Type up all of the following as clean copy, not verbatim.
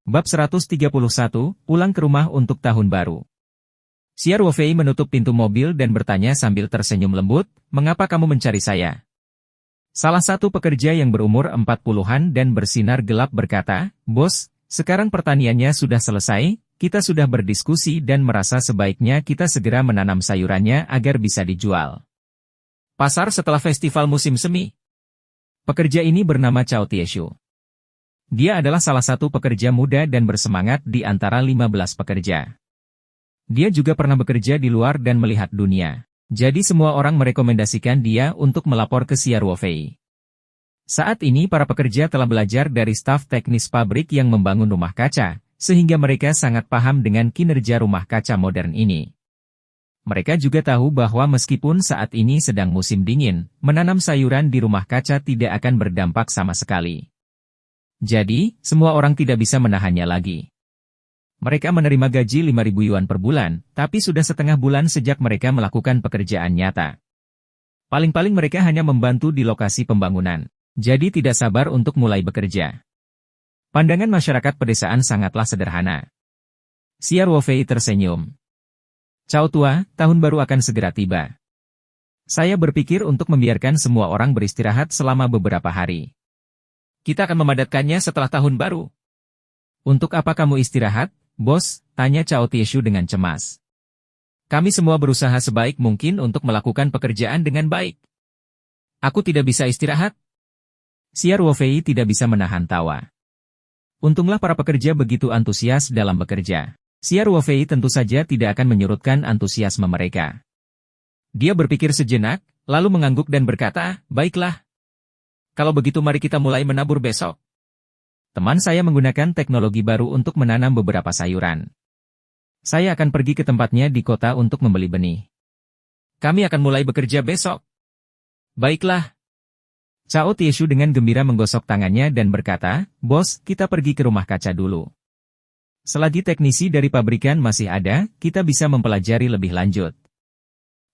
Bab 131, pulang ke rumah untuk tahun baru. Xia Ruofei menutup pintu mobil dan bertanya sambil tersenyum lembut, "Mengapa kamu mencari saya?" Salah satu pekerja yang berumur 40-an dan bersinar gelap berkata, "Bos, sekarang pertaniannya sudah selesai, kita sudah berdiskusi dan merasa sebaiknya kita segera menanam sayurannya agar bisa dijual. Pasar setelah festival musim semi." Pekerja ini bernama Cao Tieshu. Dia adalah salah satu pekerja muda dan bersemangat di antara 15 pekerja. Dia juga pernah bekerja di luar dan melihat dunia. Jadi semua orang merekomendasikan dia untuk melapor ke Xia Ruofei. Saat ini para pekerja telah belajar dari staf teknis pabrik yang membangun rumah kaca, sehingga mereka sangat paham dengan kinerja rumah kaca modern ini. Mereka juga tahu bahwa meskipun saat ini sedang musim dingin, menanam sayuran di rumah kaca tidak akan berdampak sama sekali. Jadi, semua orang tidak bisa menahannya lagi. Mereka menerima gaji 5.000 yuan per bulan, tapi sudah setengah bulan sejak mereka melakukan pekerjaan nyata. Paling-paling mereka hanya membantu di lokasi pembangunan, jadi tidak sabar untuk mulai bekerja. Pandangan masyarakat pedesaan sangatlah sederhana. Xia Ruofei tersenyum. "Cao tua, tahun baru akan segera tiba. Saya berpikir untuk membiarkan semua orang beristirahat selama beberapa hari. Kita akan memadatkannya setelah tahun baru." "Untuk apa kamu istirahat, bos?" tanya Cao Tieshu dengan cemas. "Kami semua berusaha sebaik mungkin untuk melakukan pekerjaan dengan baik. Aku tidak bisa istirahat." Xia Ruofei tidak bisa menahan tawa. Untunglah para pekerja begitu antusias dalam bekerja. Xia Ruofei tentu saja tidak akan menyurutkan antusiasme mereka. Dia berpikir sejenak, lalu mengangguk dan berkata, "Baiklah. Kalau begitu mari kita mulai menabur besok. Teman saya menggunakan teknologi baru untuk menanam beberapa sayuran. Saya akan pergi ke tempatnya di kota untuk membeli benih. Kami akan mulai bekerja besok." "Baiklah." Cao Tieshu dengan gembira menggosok tangannya dan berkata, "Bos, kita pergi ke rumah kaca dulu. Selagi teknisi dari pabrikan masih ada, kita bisa mempelajari lebih lanjut."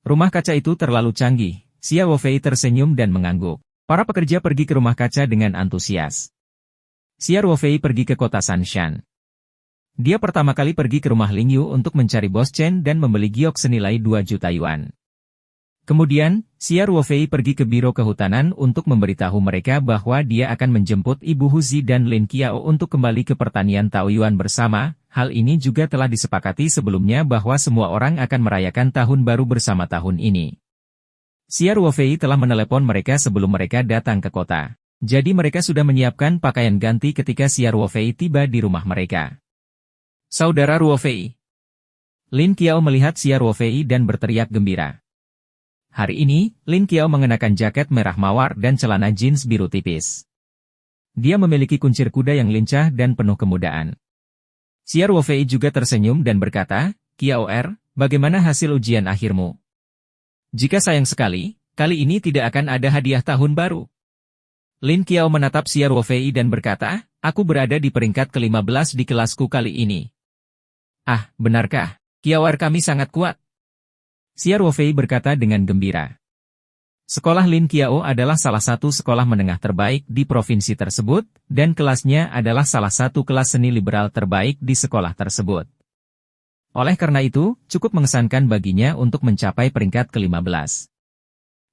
Rumah kaca itu terlalu canggih. Xia Ruofei tersenyum dan mengangguk. Para pekerja pergi ke rumah kaca dengan antusias. Xia Ruofei pergi ke kota Sanshan. Dia pertama kali pergi ke rumah Ling Yu untuk mencari Bos Chen dan membeli giok senilai 2 juta yuan. Kemudian, Xia Ruofei pergi ke biro kehutanan untuk memberitahu mereka bahwa dia akan menjemput Ibu Huzi dan Lin Qiao untuk kembali ke pertanian Taoyuan bersama. Hal ini juga telah disepakati sebelumnya bahwa semua orang akan merayakan tahun baru bersama tahun ini. Xia Ruofei telah menelepon mereka sebelum mereka datang ke kota. Jadi mereka sudah menyiapkan pakaian ganti ketika Xia Ruofei tiba di rumah mereka. "Saudara Ruofei." Lin Qiao melihat Xia Ruofei dan berteriak gembira. Hari ini, Lin Qiao mengenakan jaket merah mawar dan celana jeans biru tipis. Dia memiliki kuncir kuda yang lincah dan penuh kemudaan. Xia Ruofei juga tersenyum dan berkata, "Qiao bagaimana hasil ujian akhirmu?" "Jika sayang sekali, kali ini tidak akan ada hadiah tahun baru." Lin Qiao menatap Xia Ruofei dan berkata, "Aku berada di peringkat ke-15 di kelasku kali ini." "Ah, benarkah? Qiao kami sangat kuat." Xia Ruofei berkata dengan gembira. Sekolah Lin Qiao adalah salah satu sekolah menengah terbaik di provinsi tersebut, dan kelasnya adalah salah satu kelas seni liberal terbaik di sekolah tersebut. Oleh karena itu, cukup mengesankan baginya untuk mencapai peringkat ke-15.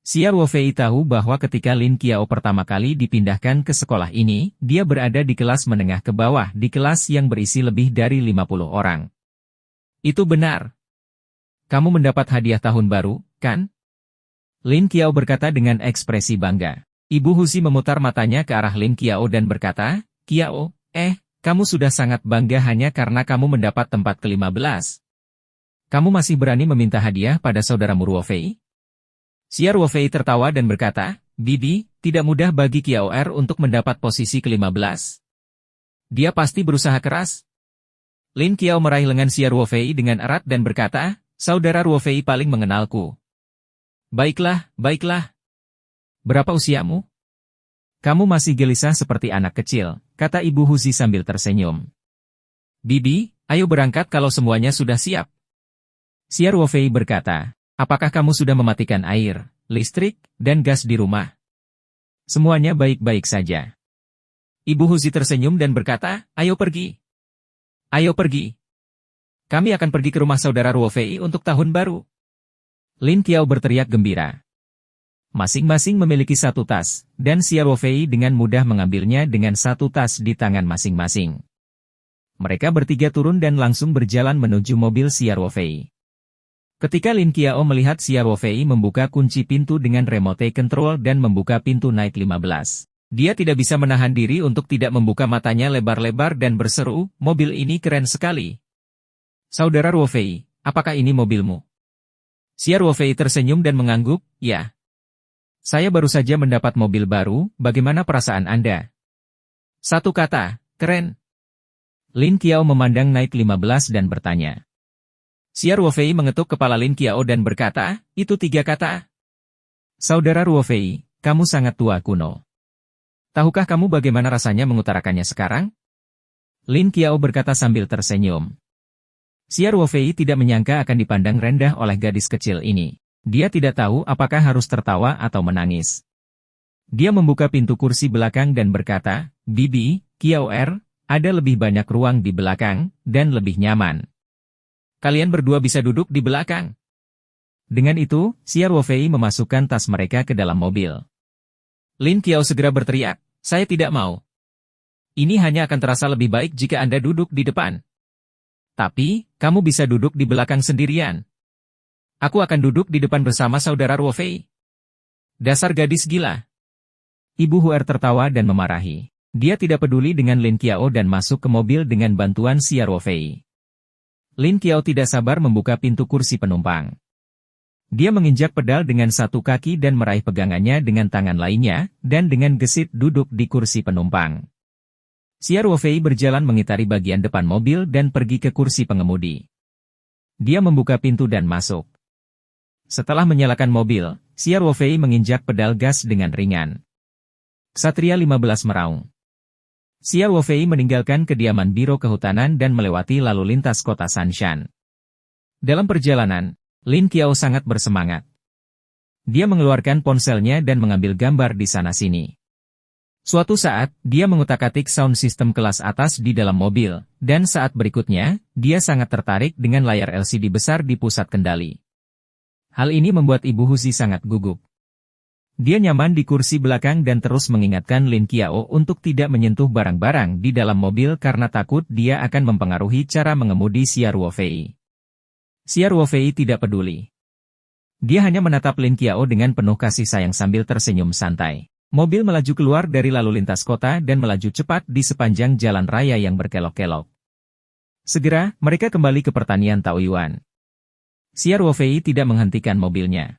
Xia Ruofei tahu bahwa ketika Lin Qiao pertama kali dipindahkan ke sekolah ini, dia berada di kelas menengah ke bawah di kelas yang berisi lebih dari 50 orang. "Itu benar. Kamu mendapat hadiah tahun baru, kan?" Lin Qiao berkata dengan ekspresi bangga. Ibu Huzi memutar matanya ke arah Lin Qiao dan berkata, "Qiao, kamu sudah sangat bangga hanya karena kamu mendapat tempat ke-15. Kamu masih berani meminta hadiah pada saudaramu Ruofei?" Xia Ruofei tertawa dan berkata, "Bibi, tidak mudah bagi Qiao untuk mendapat posisi ke-15. Dia pasti berusaha keras." Lin Qiao meraih lengan Xia Ruofei dengan erat dan berkata, "Saudara Ruofei paling mengenalku." Baiklah. Berapa usiamu?" "Kamu masih gelisah seperti anak kecil," kata Ibu Huzi sambil tersenyum. "Bibi, ayo berangkat kalau semuanya sudah siap." Xia Ruofei berkata, "Apakah kamu sudah mematikan air, listrik, dan gas di rumah?" "Semuanya baik-baik saja." Ibu Huzi tersenyum dan berkata, "Ayo pergi." Ayo pergi. Kami akan pergi ke rumah saudara Ruo Fei untuk tahun baru. Lin Qiao berteriak gembira. Masing-masing memiliki satu tas, dan Xia Ruofei dengan mudah mengambilnya dengan satu tas di tangan masing-masing. Mereka bertiga turun dan langsung berjalan menuju mobil Xia Ruofei. Ketika Lin Qiao melihat Xia Ruofei membuka kunci pintu dengan remote control dan membuka pintu Night 15, dia tidak bisa menahan diri untuk tidak membuka matanya lebar-lebar dan berseru, mobil ini keren sekali. Saudara Ruofei, apakah ini mobilmu? Xia Ruofei tersenyum dan mengangguk, ya. Saya baru saja mendapat mobil baru, bagaimana perasaan Anda? Satu kata, keren. Lin Qiao memandang Night 15 dan bertanya. Xia Ruofei mengetuk kepala Lin Qiao dan berkata, itu 3 kata. Saudara Ruofei, kamu sangat tua kuno. Tahukah kamu bagaimana rasanya mengutarakannya sekarang? Lin Qiao berkata sambil tersenyum. Xia Ruofei tidak menyangka akan dipandang rendah oleh gadis kecil ini. Dia tidak tahu apakah harus tertawa atau menangis. Dia membuka pintu kursi belakang dan berkata, Bibi, Qiao ada lebih banyak ruang di belakang, dan lebih nyaman. Kalian berdua bisa duduk di belakang. Dengan itu, Xia Ruofei memasukkan tas mereka ke dalam mobil. Lin Qiao segera berteriak, saya tidak mau. Ini hanya akan terasa lebih baik jika Anda duduk di depan. Tapi, kamu bisa duduk di belakang sendirian. Aku akan duduk di depan bersama saudara Ruofei. Dasar gadis gila. Ibu Huer tertawa dan memarahi. Dia tidak peduli dengan Lin Qiao dan masuk ke mobil dengan bantuan Xia Ruofei. Lin Qiao tidak sabar membuka pintu kursi penumpang. Dia menginjak pedal dengan satu kaki dan meraih pegangannya dengan tangan lainnya, dan dengan gesit duduk di kursi penumpang. Xia Ruofei berjalan mengitari bagian depan mobil dan pergi ke kursi pengemudi. Dia membuka pintu dan masuk. Setelah menyalakan mobil, Xia Ruofei menginjak pedal gas dengan ringan. Ksatria 15 meraung. Xia Ruofei meninggalkan kediaman Biro Kehutanan dan melewati lalu lintas kota Sanshan. Dalam perjalanan, Lin Qiao sangat bersemangat. Dia mengeluarkan ponselnya dan mengambil gambar di sana-sini. Suatu saat, dia mengutak-atik sound system kelas atas di dalam mobil, dan saat berikutnya, dia sangat tertarik dengan layar LCD besar di pusat kendali. Hal ini membuat Ibu Huzi sangat gugup. Dia nyaman di kursi belakang dan terus mengingatkan Lin Qiao untuk tidak menyentuh barang-barang di dalam mobil karena takut dia akan mempengaruhi cara mengemudi Xia Ruofei. Xia Ruofei tidak peduli. Dia hanya menatap Lin Qiao dengan penuh kasih sayang sambil tersenyum santai. Mobil melaju keluar dari lalu lintas kota dan melaju cepat di sepanjang jalan raya yang berkelok-kelok. Segera, mereka kembali ke pertanian Taoyuan. Xia Ruofei tidak menghentikan mobilnya.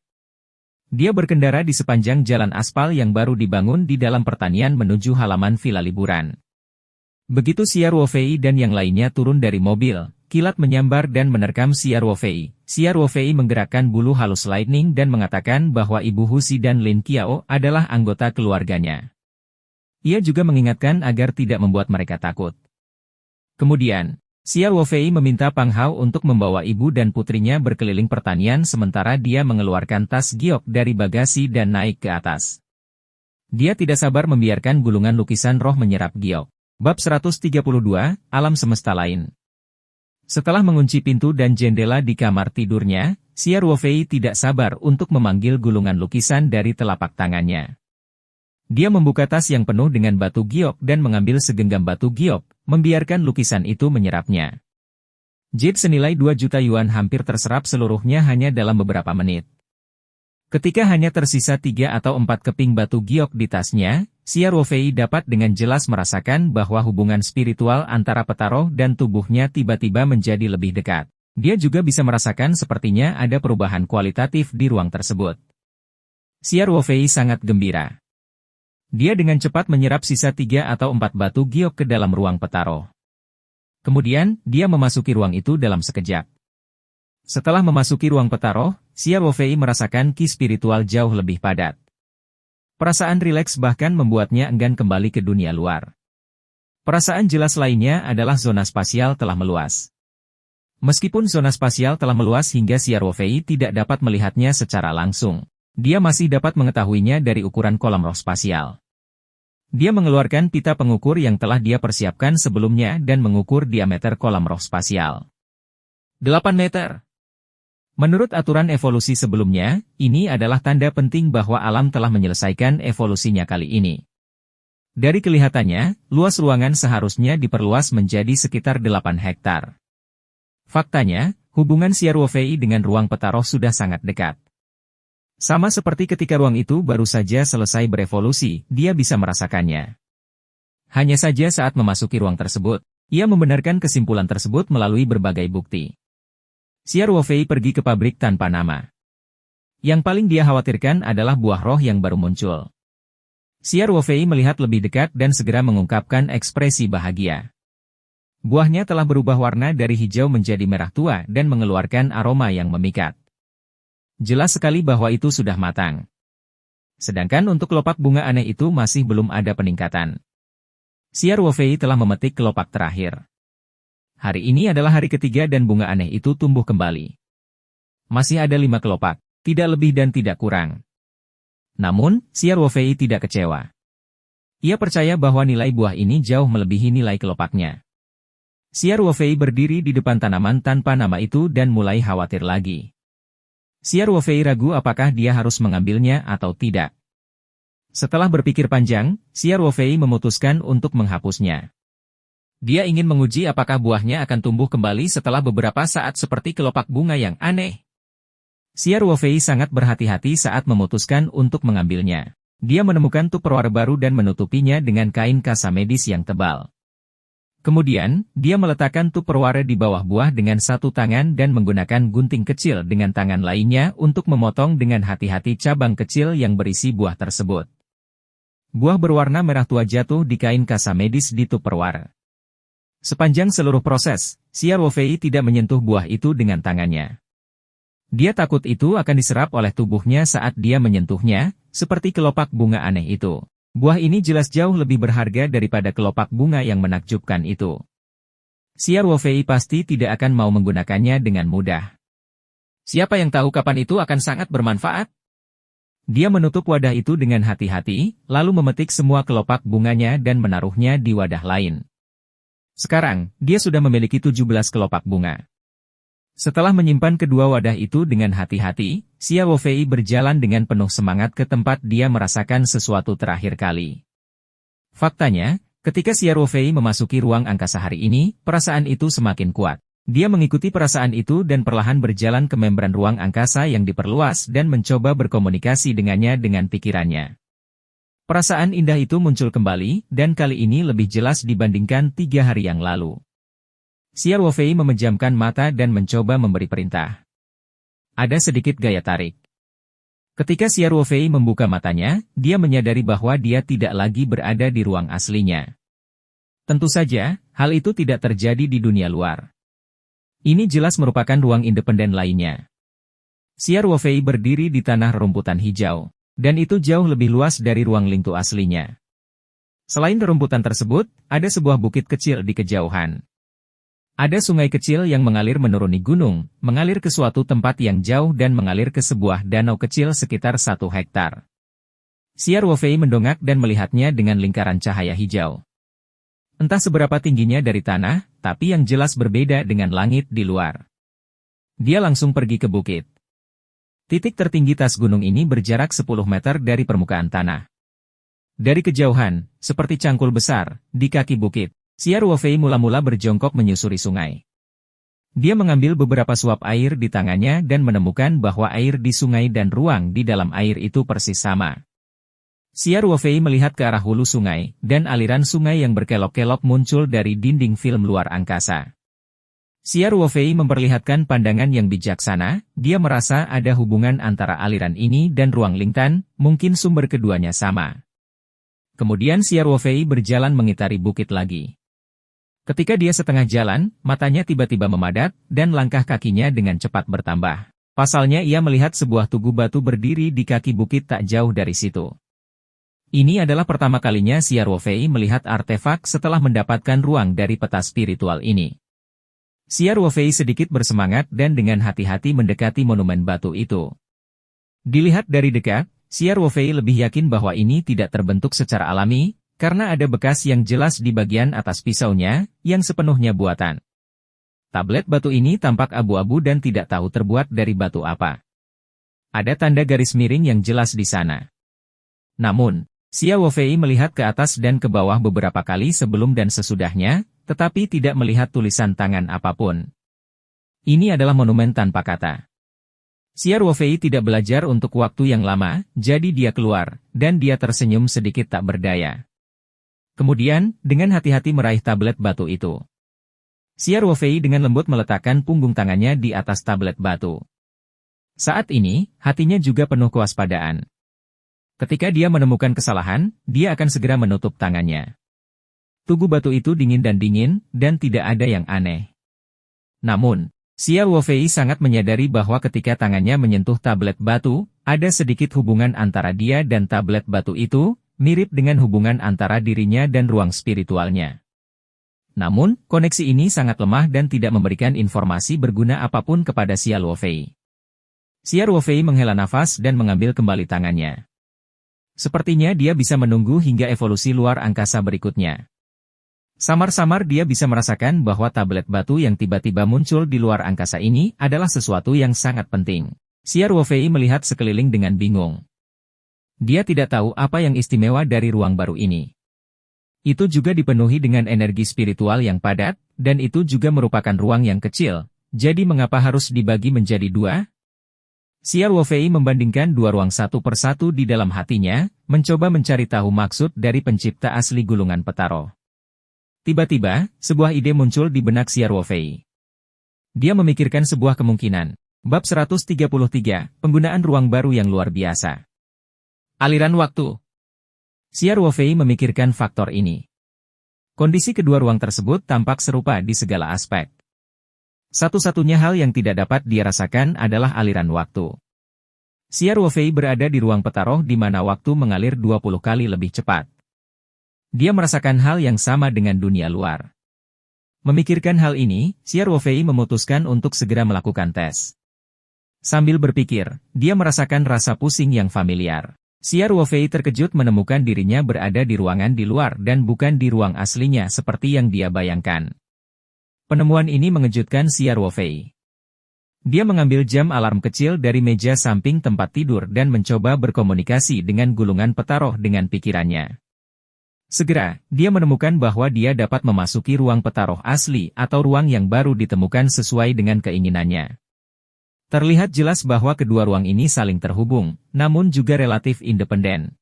Dia berkendara di sepanjang jalan aspal yang baru dibangun di dalam pertanian menuju halaman villa liburan. Begitu Xia Ruofei dan yang lainnya turun dari mobil, kilat menyambar dan menerkam Xia Ruofei. Xia Ruofei menggerakkan bulu halus lightning dan mengatakan bahwa Ibu Huzi dan Lin Qiao adalah anggota keluarganya. Ia juga mengingatkan agar tidak membuat mereka takut. Kemudian, Xia Ruofei meminta Pang Hao untuk membawa ibu dan putrinya berkeliling pertanian sementara dia mengeluarkan tas giok dari bagasi dan naik ke atas. Dia tidak sabar membiarkan gulungan lukisan roh menyerap giok. Bab 132, Alam Semesta Lain. Setelah mengunci pintu dan jendela di kamar tidurnya, Xia Ruofei tidak sabar untuk memanggil gulungan lukisan dari telapak tangannya. Dia membuka tas yang penuh dengan batu giok dan mengambil segenggam batu giok, membiarkan lukisan itu menyerapnya. Jade senilai 2 juta yuan hampir terserap seluruhnya hanya dalam beberapa menit. Ketika hanya tersisa 3 atau 4 keping batu giok di tasnya, Xia Ruofei dapat dengan jelas merasakan bahwa hubungan spiritual antara Petaro dan tubuhnya tiba-tiba menjadi lebih dekat. Dia juga bisa merasakan sepertinya ada perubahan kualitatif di ruang tersebut. Xia Ruofei sangat gembira. Dia dengan cepat menyerap sisa 3 atau 4 batu giok ke dalam ruang Petaro. Kemudian, dia memasuki ruang itu dalam sekejap. Setelah memasuki ruang Petaro, Xia Ruofei merasakan ki spiritual jauh lebih padat. Perasaan rileks bahkan membuatnya enggan kembali ke dunia luar. Perasaan jelas lainnya adalah zona spasial telah meluas. Meskipun zona spasial telah meluas hingga Xia Ruofei tidak dapat melihatnya secara langsung, dia masih dapat mengetahuinya dari ukuran kolam roh spasial. Dia mengeluarkan pita pengukur yang telah dia persiapkan sebelumnya dan mengukur diameter kolam roh spasial. 8 meter. Menurut aturan evolusi sebelumnya, ini adalah tanda penting bahwa alam telah menyelesaikan evolusinya kali ini. Dari kelihatannya, luas ruangan seharusnya diperluas menjadi sekitar 8 hektar. Faktanya, hubungan siar Wolfei dengan ruang peta roh sudah sangat dekat. Sama seperti ketika ruang itu baru saja selesai berevolusi, dia bisa merasakannya. Hanya saja saat memasuki ruang tersebut, ia membenarkan kesimpulan tersebut melalui berbagai bukti. Siar Wolfei pergi ke pabrik tanpa nama. Yang paling dia khawatirkan adalah buah roh yang baru muncul. Siar Wolfei melihat lebih dekat dan segera mengungkapkan ekspresi bahagia. Buahnya telah berubah warna dari hijau menjadi merah tua dan mengeluarkan aroma yang memikat. Jelas sekali bahwa itu sudah matang. Sedangkan untuk kelopak bunga aneh itu masih belum ada peningkatan. Siar Wolfei telah memetik kelopak terakhir. Hari ini adalah hari ketiga dan bunga aneh itu tumbuh kembali. Masih ada 5 kelopak, tidak lebih dan tidak kurang. Namun, Siar Wolfei tidak kecewa. Ia percaya bahwa nilai buah ini jauh melebihi nilai kelopaknya. Siar Wolfei berdiri di depan tanaman tanpa nama itu dan mulai khawatir lagi. Siar Wolfei ragu apakah dia harus mengambilnya atau tidak. Setelah berpikir panjang, Siar Wolfei memutuskan untuk menghapusnya. Dia ingin menguji apakah buahnya akan tumbuh kembali setelah beberapa saat seperti kelopak bunga yang aneh. Siar Wolfei sangat berhati-hati saat memutuskan untuk mengambilnya. Dia menemukan tupperware baru dan menutupinya dengan kain kasa medis yang tebal. Kemudian, dia meletakkan tupperware di bawah buah dengan satu tangan dan menggunakan gunting kecil dengan tangan lainnya untuk memotong dengan hati-hati cabang kecil yang berisi buah tersebut. Buah berwarna merah tua jatuh di kain kasa medis di tupperware. Sepanjang seluruh proses, Siar Wolfei tidak menyentuh buah itu dengan tangannya. Dia takut itu akan diserap oleh tubuhnya saat dia menyentuhnya, seperti kelopak bunga aneh itu. Buah ini jelas jauh lebih berharga daripada kelopak bunga yang menakjubkan itu. Siar Wolfei pasti tidak akan mau menggunakannya dengan mudah. Siapa yang tahu kapan itu akan sangat bermanfaat? Dia menutup wadah itu dengan hati-hati, lalu memetik semua kelopak bunganya dan menaruhnya di wadah lain. Sekarang, dia sudah memiliki 17 kelopak bunga. Setelah menyimpan kedua wadah itu dengan hati-hati, Siar Wolfei berjalan dengan penuh semangat ke tempat dia merasakan sesuatu terakhir kali. Faktanya, ketika Siar Wolfei memasuki ruang angkasa hari ini, perasaan itu semakin kuat. Dia mengikuti perasaan itu dan perlahan berjalan ke membran ruang angkasa yang diperluas dan mencoba berkomunikasi dengannya dengan pikirannya. Perasaan indah itu muncul kembali, dan kali ini lebih jelas dibandingkan 3 hari yang lalu. Siar Wolfei memejamkan mata dan mencoba memberi perintah. Ada sedikit gaya tarik. Ketika Siar Wolfei membuka matanya, dia menyadari bahwa dia tidak lagi berada di ruang aslinya. Tentu saja, hal itu tidak terjadi di dunia luar. Ini jelas merupakan ruang independen lainnya. Siar Wolfei berdiri di tanah rumputan hijau, dan itu jauh lebih luas dari ruang Lingtu aslinya. Selain rumputan tersebut, ada sebuah bukit kecil di kejauhan. Ada sungai kecil yang mengalir menuruni gunung, mengalir ke suatu tempat yang jauh dan mengalir ke sebuah danau kecil sekitar 1 hektar. Siar Wolfei mendongak dan melihatnya dengan lingkaran cahaya hijau. Entah seberapa tingginya dari tanah, tapi yang jelas berbeda dengan langit di luar. Dia langsung pergi ke bukit. Titik tertinggi tas gunung ini berjarak 10 meter dari permukaan tanah. Dari kejauhan, seperti cangkul besar, di kaki bukit, Siar Wolfei mula-mula berjongkok menyusuri sungai. Dia mengambil beberapa suap air di tangannya dan menemukan bahwa air di sungai dan ruang di dalam air itu persis sama. Siar Wolfei melihat ke arah hulu sungai, dan aliran sungai yang berkelok-kelok muncul dari dinding film luar angkasa. Siar Wolfei memperlihatkan pandangan yang bijaksana, dia merasa ada hubungan antara aliran ini dan ruang Lingtan, mungkin sumber keduanya sama. Kemudian Siar Wolfei berjalan mengitari bukit lagi. Ketika dia setengah jalan, matanya tiba-tiba memadat, dan langkah kakinya dengan cepat bertambah. Pasalnya ia melihat sebuah tugu batu berdiri di kaki bukit tak jauh dari situ. Ini adalah pertama kalinya Siar Wolfei melihat artefak setelah mendapatkan ruang dari peta spiritual ini. Siar Wolfei sedikit bersemangat dan dengan hati-hati mendekati monumen batu itu. Dilihat dari dekat, Siar Wolfei lebih yakin bahwa ini tidak terbentuk secara alami, karena ada bekas yang jelas di bagian atas pisaunya, yang sepenuhnya buatan. Tablet batu ini tampak abu-abu dan tidak tahu terbuat dari batu apa. Ada tanda garis miring yang jelas di sana. Namun, Xia Wofei melihat ke atas dan ke bawah beberapa kali sebelum dan sesudahnya, tetapi tidak melihat tulisan tangan apapun. Ini adalah monumen tanpa kata. Xia Wofei tidak belajar untuk waktu yang lama, jadi dia keluar, dan dia tersenyum sedikit tak berdaya. Kemudian, dengan hati-hati meraih tablet batu itu. Xia Wofei dengan lembut meletakkan punggung tangannya di atas tablet batu. Saat ini, hatinya juga penuh kewaspadaan. Ketika dia menemukan kesalahan, dia akan segera menutup tangannya. Tugu batu itu dingin dan tidak ada yang aneh. Namun, Xia Wofei sangat menyadari bahwa ketika tangannya menyentuh tablet batu, ada sedikit hubungan antara dia dan tablet batu itu, mirip dengan hubungan antara dirinya dan ruang spiritualnya. Namun, koneksi ini sangat lemah dan tidak memberikan informasi berguna apapun kepada Xia Wofei. Xia Wofei menghela nafas dan mengambil kembali tangannya. Sepertinya dia bisa menunggu hingga evolusi luar angkasa berikutnya. Samar-samar dia bisa merasakan bahwa tablet batu yang tiba-tiba muncul di luar angkasa ini adalah sesuatu yang sangat penting. Xia Wofei melihat sekeliling dengan bingung. Dia tidak tahu apa yang istimewa dari ruang baru ini. Itu juga dipenuhi dengan energi spiritual yang padat, dan itu juga merupakan ruang yang kecil, jadi mengapa harus dibagi menjadi dua? Xia Wofei membandingkan dua ruang satu persatu di dalam hatinya, mencoba mencari tahu maksud dari pencipta asli gulungan Petaro. Tiba-tiba, sebuah ide muncul di benak Xia Wofei. Dia memikirkan sebuah kemungkinan. Bab 133, penggunaan ruang baru yang luar biasa. Aliran waktu. Xia Wofei memikirkan faktor ini. Kondisi kedua ruang tersebut tampak serupa di segala aspek. Satu-satunya hal yang tidak dapat dia rasakan adalah aliran waktu. Xia Wofei berada di ruang Petaro di mana waktu mengalir 20 kali lebih cepat. Dia merasakan hal yang sama dengan dunia luar. Memikirkan hal ini, Xia Wofei memutuskan untuk segera melakukan tes. Sambil berpikir, dia merasakan rasa pusing yang familiar. Xia Wofei terkejut menemukan dirinya berada di ruangan di luar dan bukan di ruang aslinya seperti yang dia bayangkan. Penemuan ini mengejutkan Xia Wofei. Dia mengambil jam alarm kecil dari meja samping tempat tidur dan mencoba berkomunikasi dengan gulungan Petaro dengan pikirannya. Segera, dia menemukan bahwa dia dapat memasuki ruang Petaro asli atau ruang yang baru ditemukan sesuai dengan keinginannya. Terlihat jelas bahwa kedua ruang ini saling terhubung, namun juga relatif independen.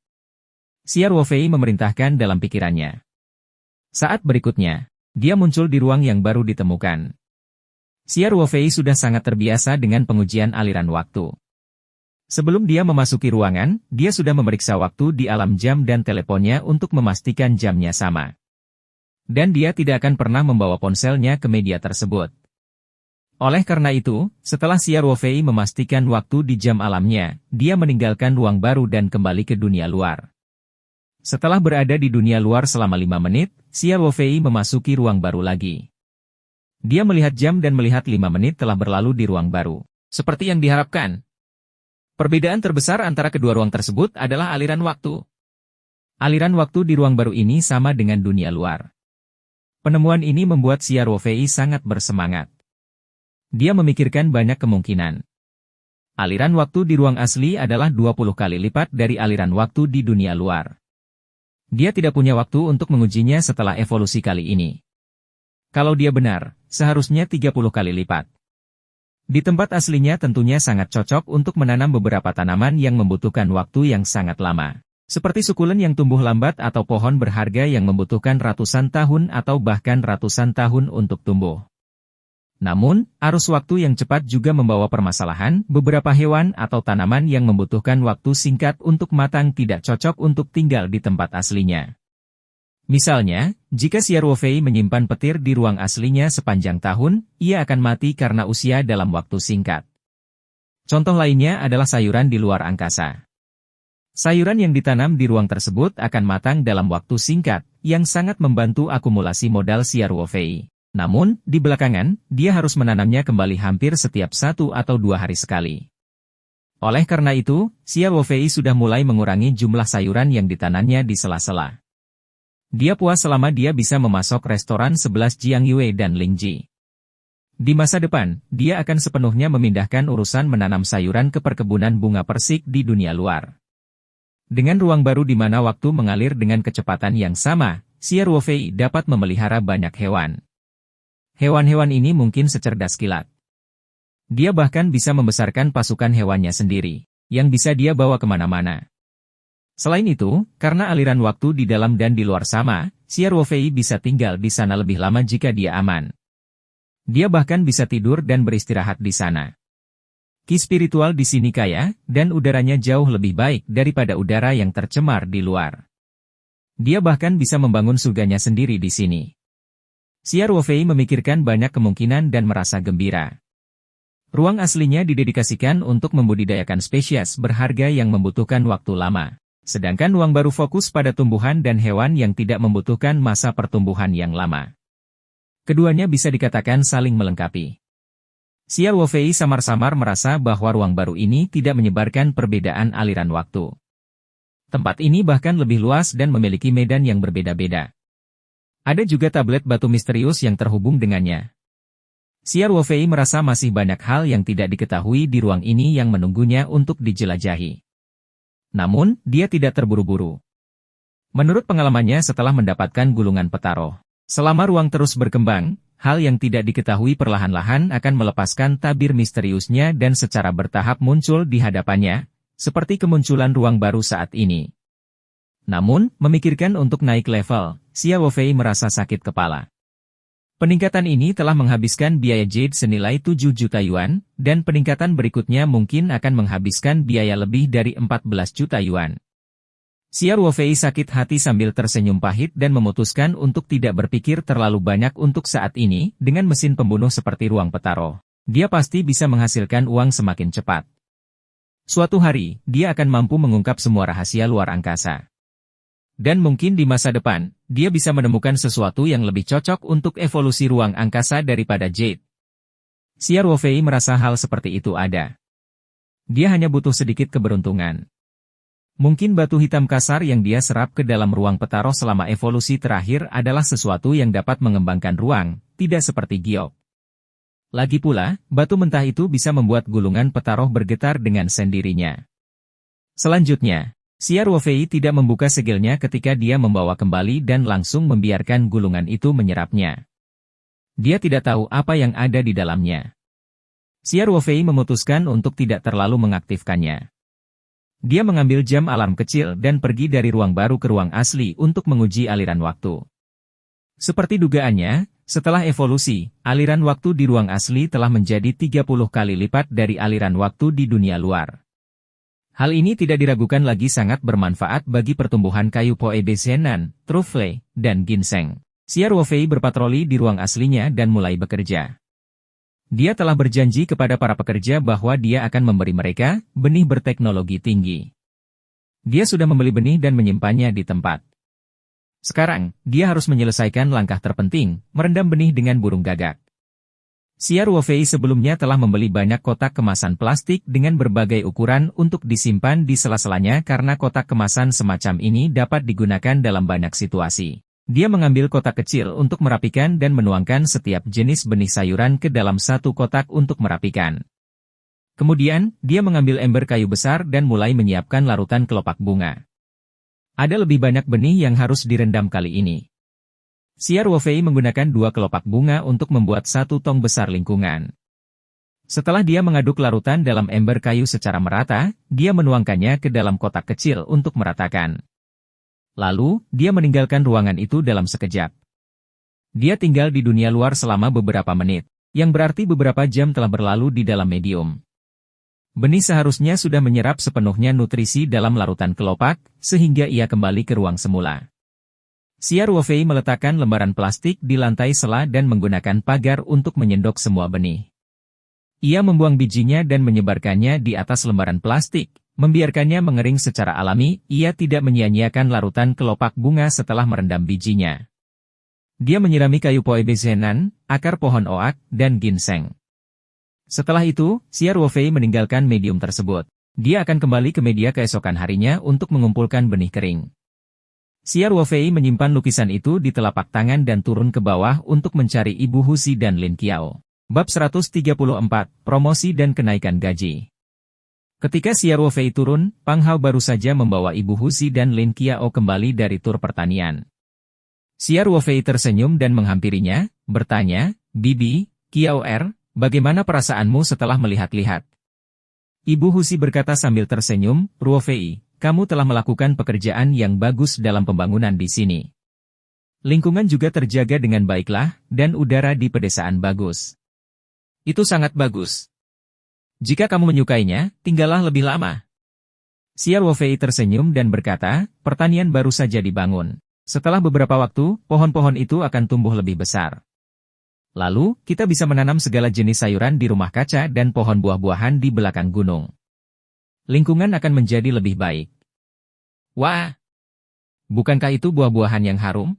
Xia Wofei memerintahkan dalam pikirannya. Saat berikutnya, dia muncul di ruang yang baru ditemukan. Xia Wofei sudah sangat terbiasa dengan pengujian aliran waktu. Sebelum dia memasuki ruangan, dia sudah memeriksa waktu di alam jam dan teleponnya untuk memastikan jamnya sama. Dan dia tidak akan pernah membawa ponselnya ke media tersebut. Oleh karena itu, setelah Xia Wofei memastikan waktu di jam alamnya, dia meninggalkan ruang baru dan kembali ke dunia luar. Setelah berada di dunia luar selama 5 menit, Xia Wofei memasuki ruang baru lagi. Dia melihat jam dan melihat 5 menit telah berlalu di ruang baru. Seperti yang diharapkan. Perbedaan terbesar antara kedua ruang tersebut adalah aliran waktu. Aliran waktu di ruang baru ini sama dengan dunia luar. Penemuan ini membuat Xia Wofei sangat bersemangat. Dia memikirkan banyak kemungkinan. Aliran waktu di ruang asli adalah 20 kali lipat dari aliran waktu di dunia luar. Dia tidak punya waktu untuk mengujinya setelah evolusi kali ini. Kalau dia benar, seharusnya 30 kali lipat. Di tempat aslinya tentunya sangat cocok untuk menanam beberapa tanaman yang membutuhkan waktu yang sangat lama. Seperti sukulen yang tumbuh lambat atau pohon berharga yang membutuhkan ratusan tahun atau bahkan ratusan tahun untuk tumbuh. Namun, arus waktu yang cepat juga membawa permasalahan, beberapa hewan atau tanaman yang membutuhkan waktu singkat untuk matang tidak cocok untuk tinggal di tempat aslinya. Misalnya, jika Xia Wofei menyimpan petir di ruang aslinya sepanjang tahun, ia akan mati karena usia dalam waktu singkat. Contoh lainnya adalah sayuran di luar angkasa. Sayuran yang ditanam di ruang tersebut akan matang dalam waktu singkat, yang sangat membantu akumulasi modal Xia Wofei. Namun, di belakangan, dia harus menanamnya kembali hampir setiap 1 atau 2 hari sekali. Oleh karena itu, Xia Wofei sudah mulai mengurangi jumlah sayuran yang ditanamnya di sela-sela. Dia puas selama dia bisa memasok restoran 11 Jiangyue dan Lingji. Di masa depan, dia akan sepenuhnya memindahkan urusan menanam sayuran ke perkebunan bunga persik di dunia luar. Dengan ruang baru di mana waktu mengalir dengan kecepatan yang sama, Xie Ruofei dapat memelihara banyak hewan. Hewan-hewan ini mungkin secerdas kilat. Dia bahkan bisa membesarkan pasukan hewannya sendiri, yang bisa dia bawa kemana-mana. Selain itu, karena aliran waktu di dalam dan di luar sama, Xie Ruofei bisa tinggal di sana lebih lama jika dia aman. Dia bahkan bisa tidur dan beristirahat di sana. Ki spiritual di sini kaya, dan udaranya jauh lebih baik daripada udara yang tercemar di luar. Dia bahkan bisa membangun surganya sendiri di sini. Xie Ruofei memikirkan banyak kemungkinan dan merasa gembira. Ruang aslinya didedikasikan untuk membudidayakan spesies berharga yang membutuhkan waktu lama. Sedangkan ruang baru fokus pada tumbuhan dan hewan yang tidak membutuhkan masa pertumbuhan yang lama. Keduanya bisa dikatakan saling melengkapi. Xie Ruofei samar-samar merasa bahwa ruang baru ini tidak menyebarkan perbedaan aliran waktu. Tempat ini bahkan lebih luas dan memiliki medan yang berbeda-beda. Ada juga tablet batu misterius yang terhubung dengannya. Xie Ruofei merasa masih banyak hal yang tidak diketahui di ruang ini yang menunggunya untuk dijelajahi. Namun, dia tidak terburu-buru. Menurut pengalamannya setelah mendapatkan gulungan petaro, selama ruang terus berkembang, hal yang tidak diketahui perlahan-lahan akan melepaskan tabir misteriusnya dan secara bertahap muncul di hadapannya, seperti kemunculan ruang baru saat ini. Namun, memikirkan untuk naik level, Xie Ruofei merasa sakit kepala. Peningkatan ini telah menghabiskan biaya jade senilai 7 juta yuan, dan peningkatan berikutnya mungkin akan menghabiskan biaya lebih dari 14 juta yuan. Xie Ruofei sakit hati sambil tersenyum pahit dan memutuskan untuk tidak berpikir terlalu banyak untuk saat ini. Dengan mesin pembunuh seperti ruang petaro, dia pasti bisa menghasilkan uang semakin cepat. Suatu hari, dia akan mampu mengungkap semua rahasia luar angkasa. Dan mungkin di masa depan, dia bisa menemukan sesuatu yang lebih cocok untuk evolusi ruang angkasa daripada jade. Xie Ruofei merasa hal seperti itu ada. Dia hanya butuh sedikit keberuntungan. Mungkin batu hitam kasar yang dia serap ke dalam ruang petaro selama evolusi terakhir adalah sesuatu yang dapat mengembangkan ruang, tidak seperti giok. Lagi pula, batu mentah itu bisa membuat gulungan petaro bergetar dengan sendirinya. Selanjutnya, Xie Ruofei tidak membuka segelnya ketika dia membawa kembali dan langsung membiarkan gulungan itu menyerapnya. Dia tidak tahu apa yang ada di dalamnya. Xie Ruofei memutuskan untuk tidak terlalu mengaktifkannya. Dia mengambil jam alarm kecil dan pergi dari ruang baru ke ruang asli untuk menguji aliran waktu. Seperti dugaannya, setelah evolusi, aliran waktu di ruang asli telah menjadi 30 kali lipat dari aliran waktu di dunia luar. Hal ini tidak diragukan lagi sangat bermanfaat bagi pertumbuhan kayu Poebe Zenan, Truffle, dan ginseng. Xie Ruofei berpatroli di ruang aslinya dan mulai bekerja. Dia telah berjanji kepada para pekerja bahwa dia akan memberi mereka benih berteknologi tinggi. Dia sudah membeli benih dan menyimpannya di tempat. Sekarang, dia harus menyelesaikan langkah terpenting, merendam benih dengan burung gagak. Xie Ruofei sebelumnya telah membeli banyak kotak kemasan plastik dengan berbagai ukuran untuk disimpan di sela-selanya karena kotak kemasan semacam ini dapat digunakan dalam banyak situasi. Dia mengambil kotak kecil untuk merapikan dan menuangkan setiap jenis benih sayuran ke dalam satu kotak untuk merapikan. Kemudian, dia mengambil ember kayu besar dan mulai menyiapkan larutan kelopak bunga. Ada lebih banyak benih yang harus direndam kali ini. Xie Ruofei menggunakan 2 kelopak bunga untuk membuat 1 tong besar lingkungan. Setelah dia mengaduk larutan dalam ember kayu secara merata, dia menuangkannya ke dalam kotak kecil untuk meratakan. Lalu, dia meninggalkan ruangan itu dalam sekejap. Dia tinggal di dunia luar selama beberapa menit, yang berarti beberapa jam telah berlalu di dalam medium. Benih seharusnya sudah menyerap sepenuhnya nutrisi dalam larutan kelopak, sehingga ia kembali ke ruang semula. Xie Ruofei meletakkan lembaran plastik di lantai sela dan menggunakan pagar untuk menyendok semua benih. Ia membuang bijinya dan menyebarkannya di atas lembaran plastik. Membiarkannya mengering secara alami, ia tidak menyia-nyiakan larutan kelopak bunga setelah merendam bijinya. Dia menyirami kayu Poebe Zenan, akar pohon oak, dan ginseng. Setelah itu, Xie Ruofei meninggalkan medium tersebut. Dia akan kembali ke media keesokan harinya untuk mengumpulkan benih kering. Xia Ruofei menyimpan lukisan itu di telapak tangan dan turun ke bawah untuk mencari Ibu Huzi dan Lin Qiao. Bab 134, Promosi dan Kenaikan Gaji. Ketika Xia Ruofei turun, Pang Hao baru saja membawa Ibu Huzi dan Lin Qiao kembali dari tur pertanian. Xia Ruofei tersenyum dan menghampirinya, bertanya, "Bibi, Qiao bagaimana perasaanmu setelah melihat-lihat?" Ibu Huzi berkata sambil tersenyum, "Ruofei, kamu telah melakukan pekerjaan yang bagus dalam pembangunan di sini. Lingkungan juga terjaga dengan baiklah, dan udara di pedesaan bagus. Itu sangat bagus. Jika kamu menyukainya, tinggallah lebih lama." Xia Ruofei tersenyum dan berkata, "Pertanian baru saja dibangun. Setelah beberapa waktu, pohon-pohon itu akan tumbuh lebih besar. Lalu, kita bisa menanam segala jenis sayuran di rumah kaca dan pohon buah-buahan di belakang gunung. Lingkungan akan menjadi lebih baik." "Wah! Bukankah itu buah-buahan yang harum?"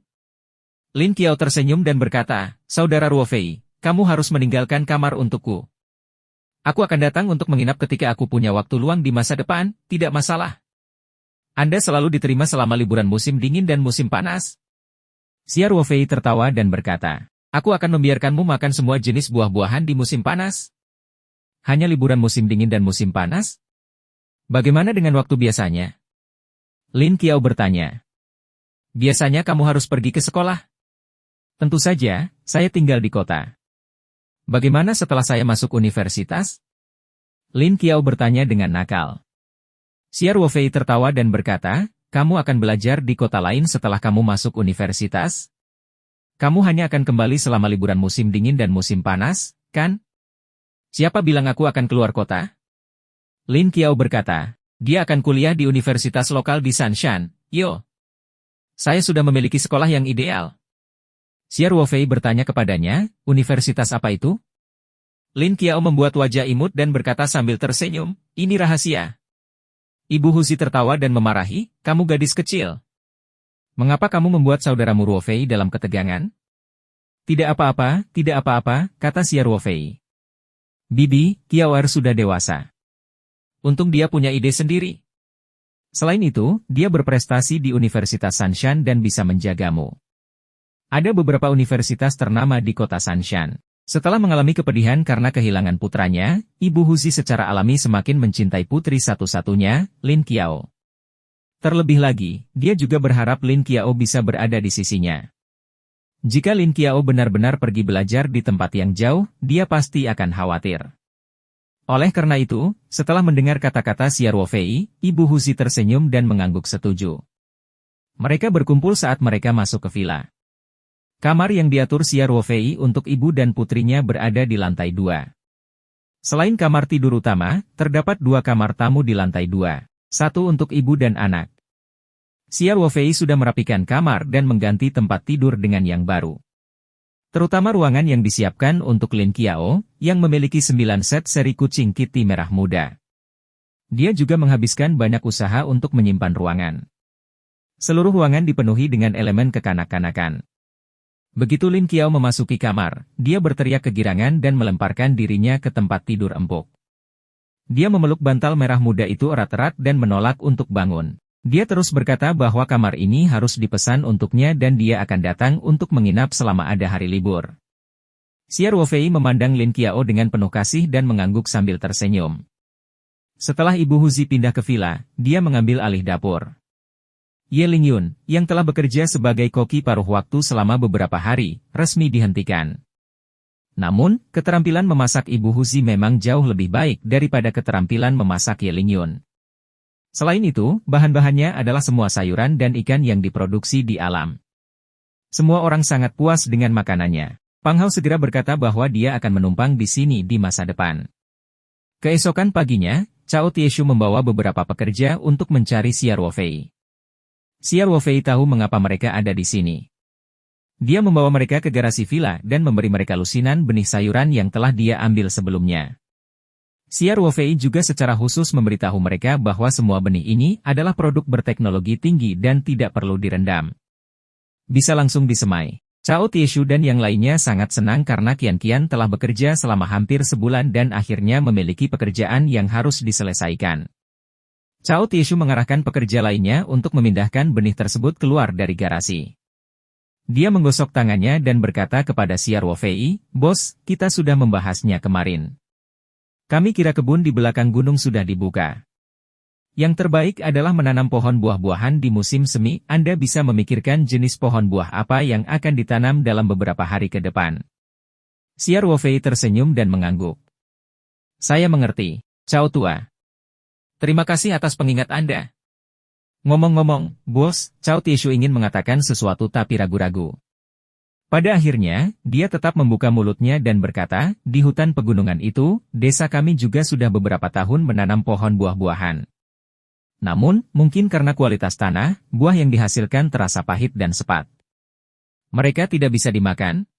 Lin Qiao tersenyum dan berkata, "Saudara Ruofei, kamu harus meninggalkan kamar untukku. Aku akan datang untuk menginap ketika aku punya waktu luang di masa depan, tidak masalah. Anda selalu diterima selama liburan musim dingin dan musim panas." Xia Ruofei tertawa dan berkata, "Aku akan membiarkanmu makan semua jenis buah-buahan di musim panas. Hanya liburan musim dingin dan musim panas? Bagaimana dengan waktu biasanya?" Lin Qiao bertanya. "Biasanya kamu harus pergi ke sekolah?" "Tentu saja, saya tinggal di kota." "Bagaimana setelah saya masuk universitas?" Lin Qiao bertanya dengan nakal. Xia Ruofei tertawa dan berkata, "Kamu akan belajar di kota lain setelah kamu masuk universitas? Kamu hanya akan kembali selama liburan musim dingin dan musim panas, kan?" "Siapa bilang aku akan keluar kota?" Lin Qiao berkata, "Dia akan kuliah di universitas lokal di Sanshan, yo. Saya sudah memiliki sekolah yang ideal." Xia Ruofei bertanya kepadanya, "Universitas apa itu?" Lin Qiao membuat wajah imut dan berkata sambil tersenyum, "Ini rahasia." Ibu Huzi tertawa dan memarahi, "Kamu gadis kecil. Mengapa kamu membuat saudaramu Ruofei dalam ketegangan?" Tidak apa-apa, kata Xia Ruofei. "Bibi, Qiao sudah dewasa. Untung dia punya ide sendiri. Selain itu, dia berprestasi di Universitas Sanshan dan bisa menjagamu. Ada beberapa universitas ternama di kota Sanshan." Setelah mengalami kepedihan karena kehilangan putranya, Ibu Huzi secara alami semakin mencintai putri satu-satunya, Lin Qiao. Terlebih lagi, dia juga berharap Lin Qiao bisa berada di sisinya. Jika Lin Qiao benar-benar pergi belajar di tempat yang jauh, dia pasti akan khawatir. Oleh karena itu, setelah mendengar kata-kata Xia Ruofei, Ibu Huzi tersenyum dan mengangguk setuju. Mereka berkumpul saat mereka masuk ke villa. Kamar yang diatur Xia Ruofei untuk ibu dan putrinya berada di lantai 2. Selain kamar tidur utama, terdapat 2 kamar tamu di lantai 2, satu untuk ibu dan anak. Xia Ruofei sudah merapikan kamar dan mengganti tempat tidur dengan yang baru. Terutama ruangan yang disiapkan untuk Lin Qiao, yang memiliki 9 set seri kucing Kitty merah muda. Dia juga menghabiskan banyak usaha untuk menyimpan ruangan. Seluruh ruangan dipenuhi dengan elemen kekanak-kanakan. Begitu Lin Qiao memasuki kamar, dia berteriak kegirangan dan melemparkan dirinya ke tempat tidur empuk. Dia memeluk bantal merah muda itu erat-erat dan menolak untuk bangun. Dia terus berkata bahwa kamar ini harus dipesan untuknya dan dia akan datang untuk menginap selama ada hari libur. Xia Ruofei memandang Lin Qiao dengan penuh kasih dan mengangguk sambil tersenyum. Setelah Ibu Huzi pindah ke villa, dia mengambil alih dapur. Ye Lingyun, yang telah bekerja sebagai koki paruh waktu selama beberapa hari, resmi dihentikan. Namun, keterampilan memasak Ibu Huzi memang jauh lebih baik daripada keterampilan memasak Ye Lingyun. Selain itu, bahan-bahannya adalah semua sayuran dan ikan yang diproduksi di alam. Semua orang sangat puas dengan makanannya. Pang Hao segera berkata bahwa dia akan menumpang di sini di masa depan. Keesokan paginya, Cao Tieshu membawa beberapa pekerja untuk mencari Xia Ruofei. Xia Ruofei tahu mengapa mereka ada di sini. Dia membawa mereka ke garasi villa dan memberi mereka lusinan benih sayuran yang telah dia ambil sebelumnya. Xia Ruofei juga secara khusus memberitahu mereka bahwa semua benih ini adalah produk berteknologi tinggi dan tidak perlu direndam. Bisa langsung disemai. Cao Tieshu dan yang lainnya sangat senang karena Qian telah bekerja selama hampir sebulan dan akhirnya memiliki pekerjaan yang harus diselesaikan. Cao Tieshu mengarahkan pekerja lainnya untuk memindahkan benih tersebut keluar dari garasi. Dia menggosok tangannya dan berkata kepada Xiao Wofei, "Bos, kita sudah membahasnya kemarin. Kami kira kebun di belakang gunung sudah dibuka. Yang terbaik adalah menanam pohon buah-buahan di musim semi. Anda bisa memikirkan jenis pohon buah apa yang akan ditanam dalam beberapa hari ke depan." Xiao Wofei tersenyum dan mengangguk. "Saya mengerti, Cao Tua. Terima kasih atas pengingat Anda." Ngomong-ngomong, bos, Cao Tieshu ingin mengatakan sesuatu tapi ragu-ragu. Pada akhirnya, dia tetap membuka mulutnya dan berkata, "Di hutan pegunungan itu, desa kami juga sudah beberapa tahun menanam pohon buah-buahan. Namun, mungkin karena kualitas tanah, buah yang dihasilkan terasa pahit dan sepat. Mereka tidak bisa dimakan.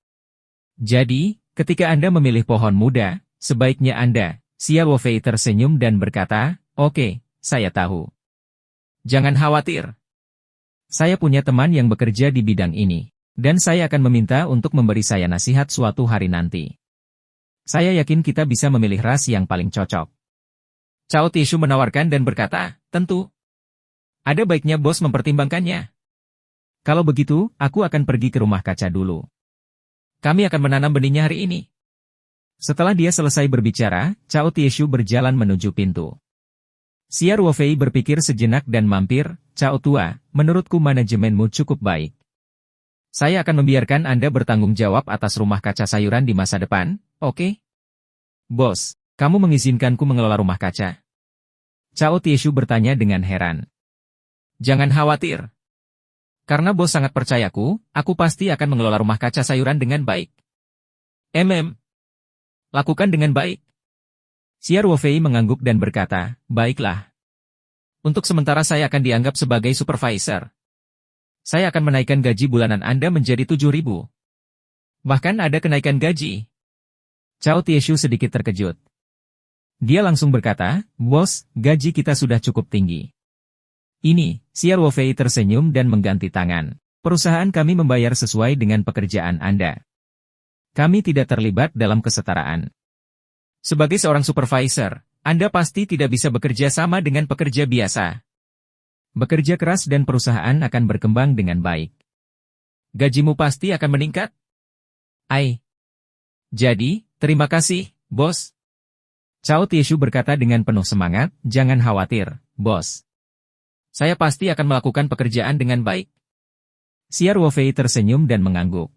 Jadi, ketika Anda memilih pohon muda, sebaiknya Anda..." Xiao Wofei tersenyum dan berkata, "Oke, saya tahu. Jangan khawatir. Saya punya teman yang bekerja di bidang ini, dan saya akan meminta untuk memberi saya nasihat suatu hari nanti. Saya yakin kita bisa memilih ras yang paling cocok." Cao Tieshu menawarkan dan berkata, "Tentu. Ada baiknya bos mempertimbangkannya. Kalau begitu, aku akan pergi ke rumah kaca dulu. Kami akan menanam benihnya hari ini." Setelah dia selesai berbicara, Cao Tieshu berjalan menuju pintu. Xiao Wofei berpikir sejenak dan mampir, "Cao Tua, menurutku manajemenmu cukup baik. Saya akan membiarkan Anda bertanggung jawab atas rumah kaca sayuran di masa depan, oke?" "Bos, kamu mengizinkanku mengelola rumah kaca?" Cao Tieshu bertanya dengan heran. "Jangan khawatir. Karena bos sangat percayaku, aku pasti akan mengelola rumah kaca sayuran dengan baik." Lakukan dengan baik." Xiao Wofei mengangguk dan berkata, "Baiklah. Untuk sementara saya akan dianggap sebagai supervisor. Saya akan menaikkan gaji bulanan Anda menjadi 7.000. Bahkan ada kenaikan gaji." Cao Tieshu sedikit terkejut. Dia langsung berkata, "Bos, gaji kita sudah cukup tinggi." "Ini," Xiao Wofei tersenyum dan mengganti tangan. "Perusahaan kami membayar sesuai dengan pekerjaan Anda. Kami tidak terlibat dalam kesetaraan. Sebagai seorang supervisor, Anda pasti tidak bisa bekerja sama dengan pekerja biasa. Bekerja keras dan perusahaan akan berkembang dengan baik. Gajimu pasti akan meningkat." Jadi, terima kasih, bos." Cao Tieshu berkata dengan penuh semangat, "Jangan khawatir, bos. Saya pasti akan melakukan pekerjaan dengan baik." Xiao Wofei tersenyum dan mengangguk.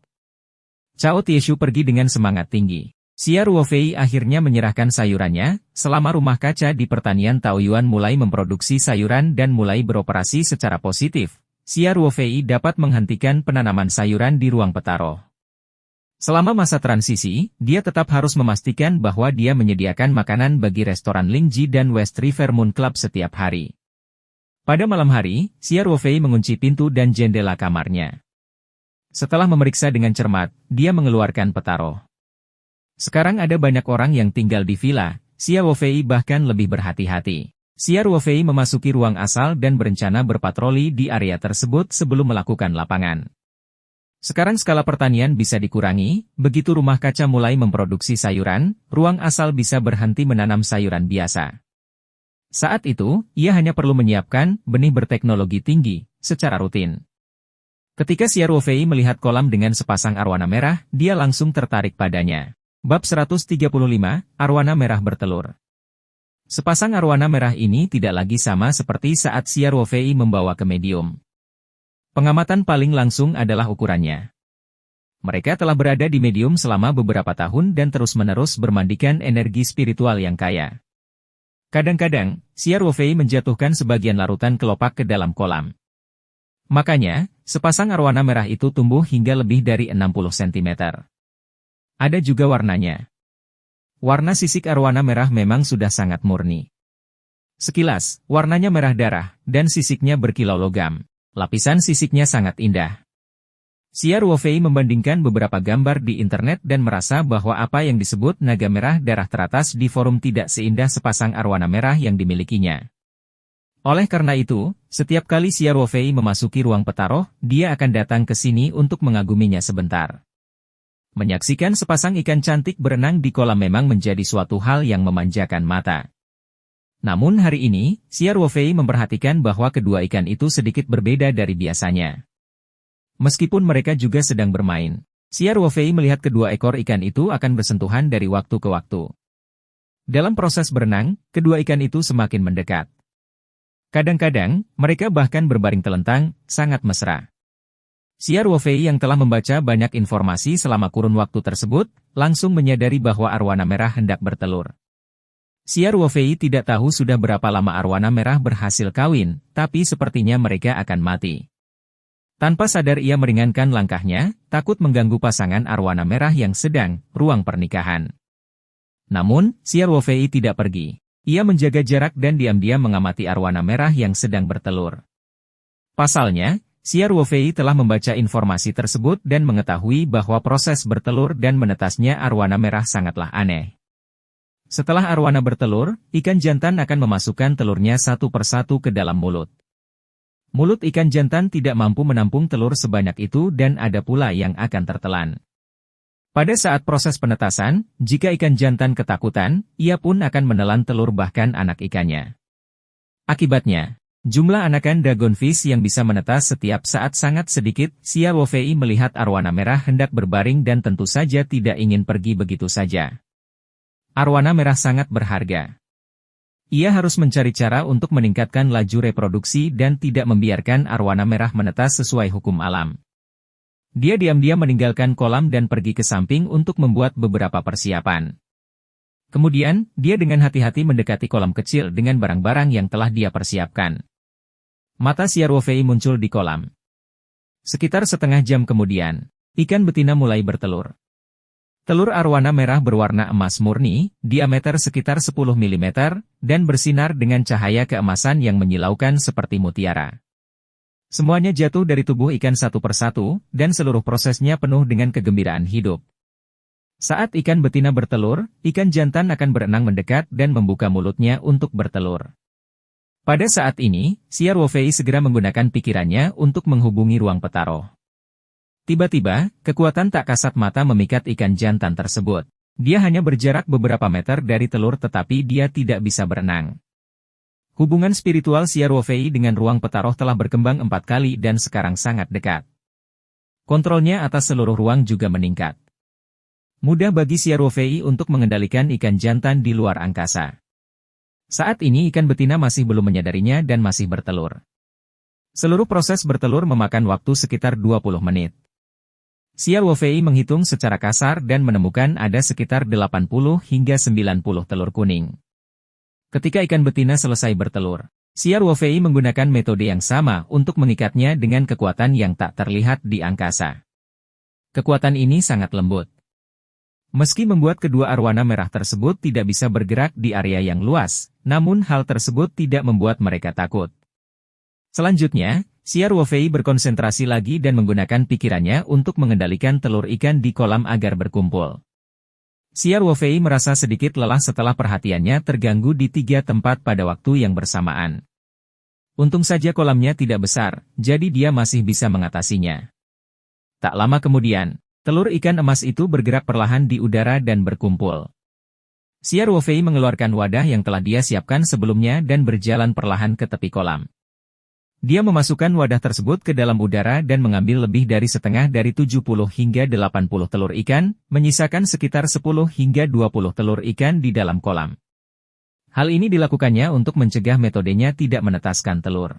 Cao Tieshu pergi dengan semangat tinggi. Xiao Wofei akhirnya menyerahkan sayurannya. Selama rumah kaca di pertanian Taoyuan mulai memproduksi sayuran dan mulai beroperasi secara positif, Xiao Wofei dapat menghentikan penanaman sayuran di ruang petaroh. Selama masa transisi, dia tetap harus memastikan bahwa dia menyediakan makanan bagi restoran Lingji dan West River Moon Club setiap hari. Pada malam hari, Xiao Wofei mengunci pintu dan jendela kamarnya. Setelah memeriksa dengan cermat, dia mengeluarkan petaroh. Sekarang ada banyak orang yang tinggal di villa, Xiao Wofei bahkan lebih berhati-hati. Xiao Wofei memasuki ruang asal dan berencana berpatroli di area tersebut sebelum melakukan lapangan. Sekarang skala pertanian bisa dikurangi, begitu rumah kaca mulai memproduksi sayuran, ruang asal bisa berhenti menanam sayuran biasa. Saat itu, ia hanya perlu menyiapkan benih berteknologi tinggi, secara rutin. Ketika Xiao Wofei melihat kolam dengan sepasang arwana merah, dia langsung tertarik padanya. Bab 135, Arwana Merah Bertelur. Sepasang arwana merah ini tidak lagi sama seperti saat Xiao Wofei membawa ke medium. Pengamatan paling langsung adalah ukurannya. Mereka telah berada di medium selama beberapa tahun dan terus-menerus bermandikan energi spiritual yang kaya. Kadang-kadang, Xiao Wofei menjatuhkan sebagian larutan kelopak ke dalam kolam. Makanya, sepasang arwana merah itu tumbuh hingga lebih dari 60 cm. Ada juga warnanya. Warna sisik arwana merah memang sudah sangat murni. Sekilas, warnanya merah darah, dan sisiknya berkilau logam. Lapisan sisiknya sangat indah. Xiao Wofei membandingkan beberapa gambar di internet dan merasa bahwa apa yang disebut naga merah darah teratas di forum tidak seindah sepasang arwana merah yang dimilikinya. Oleh karena itu, setiap kali Xiao Wofei memasuki ruang petaroh, dia akan datang ke sini untuk mengaguminya sebentar. Menyaksikan sepasang ikan cantik berenang di kolam memang menjadi suatu hal yang memanjakan mata. Namun hari ini, Xiao Ruofei memperhatikan bahwa kedua ikan itu sedikit berbeda dari biasanya. Meskipun mereka juga sedang bermain, Xiao Ruofei melihat kedua ekor ikan itu akan bersentuhan dari waktu ke waktu. Dalam proses berenang, kedua ikan itu semakin mendekat. Kadang-kadang, mereka bahkan berbaring telentang, sangat mesra. Xiao Ruofei yang telah membaca banyak informasi selama kurun waktu tersebut, langsung menyadari bahwa arwana merah hendak bertelur. Xiao Ruofei tidak tahu sudah berapa lama arwana merah berhasil kawin, tapi sepertinya mereka akan mati. Tanpa sadar ia meringankan langkahnya, takut mengganggu pasangan arwana merah yang sedang ruang pernikahan. Namun, Xiao Ruofei tidak pergi. Ia menjaga jarak dan diam-diam mengamati arwana merah yang sedang bertelur. Pasalnya, Xiao Ruofei telah membaca informasi tersebut dan mengetahui bahwa proses bertelur dan menetasnya arwana merah sangatlah aneh. Setelah arwana bertelur, ikan jantan akan memasukkan telurnya satu persatu ke dalam mulut. Mulut ikan jantan tidak mampu menampung telur sebanyak itu dan ada pula yang akan tertelan. Pada saat proses penetasan, jika ikan jantan ketakutan, ia pun akan menelan telur bahkan anak ikannya. Akibatnya, jumlah anakan dragonfish yang bisa menetas setiap saat sangat sedikit. Xiao Ruofei melihat arwana merah hendak berbaring dan tentu saja tidak ingin pergi begitu saja. Arwana merah sangat berharga. Ia harus mencari cara untuk meningkatkan laju reproduksi dan tidak membiarkan arwana merah menetas sesuai hukum alam. Dia diam-diam meninggalkan kolam dan pergi ke samping untuk membuat beberapa persiapan. Kemudian, dia dengan hati-hati mendekati kolam kecil dengan barang-barang yang telah dia persiapkan. Mata Xiao Ruofei muncul di kolam. Sekitar setengah jam kemudian, ikan betina mulai bertelur. Telur arwana merah berwarna emas murni, diameter sekitar 10 mm, dan bersinar dengan cahaya keemasan yang menyilaukan seperti mutiara. Semuanya jatuh dari tubuh ikan satu persatu, dan seluruh prosesnya penuh dengan kegembiraan hidup. Saat ikan betina bertelur, ikan jantan akan berenang mendekat dan membuka mulutnya untuk bertelur. Pada saat ini, Xiao Ruofei segera menggunakan pikirannya untuk menghubungi ruang petaroh. Tiba-tiba, kekuatan tak kasat mata memikat ikan jantan tersebut. Dia hanya berjarak beberapa meter dari telur tetapi dia tidak bisa berenang. Hubungan spiritual Xiao Ruofei dengan ruang petaroh telah berkembang 4 kali dan sekarang sangat dekat. Kontrolnya atas seluruh ruang juga meningkat. Mudah bagi Xiao Ruofei untuk mengendalikan ikan jantan di luar angkasa. Saat ini ikan betina masih belum menyadarinya dan masih bertelur. Seluruh proses bertelur memakan waktu sekitar 20 menit. Xiao Ruofei menghitung secara kasar dan menemukan ada sekitar 80 hingga 90 telur kuning. Ketika ikan betina selesai bertelur, Xiao Ruofei menggunakan metode yang sama untuk mengikatnya dengan kekuatan yang tak terlihat di angkasa. Kekuatan ini sangat lembut. Meski membuat kedua arwana merah tersebut tidak bisa bergerak di area yang luas, namun hal tersebut tidak membuat mereka takut. Selanjutnya, Xiao Ruofei berkonsentrasi lagi dan menggunakan pikirannya untuk mengendalikan telur ikan di kolam agar berkumpul. Xiao Ruofei merasa sedikit lelah setelah perhatiannya terganggu di 3 tempat pada waktu yang bersamaan. Untung saja kolamnya tidak besar, jadi dia masih bisa mengatasinya. Tak lama kemudian, telur ikan emas itu bergerak perlahan di udara dan berkumpul. Xiao Ruofei mengeluarkan wadah yang telah dia siapkan sebelumnya dan berjalan perlahan ke tepi kolam. Dia memasukkan wadah tersebut ke dalam udara dan mengambil lebih dari setengah dari 70 hingga 80 telur ikan, menyisakan sekitar 10 hingga 20 telur ikan di dalam kolam. Hal ini dilakukannya untuk mencegah metodenya tidak menetaskan telur.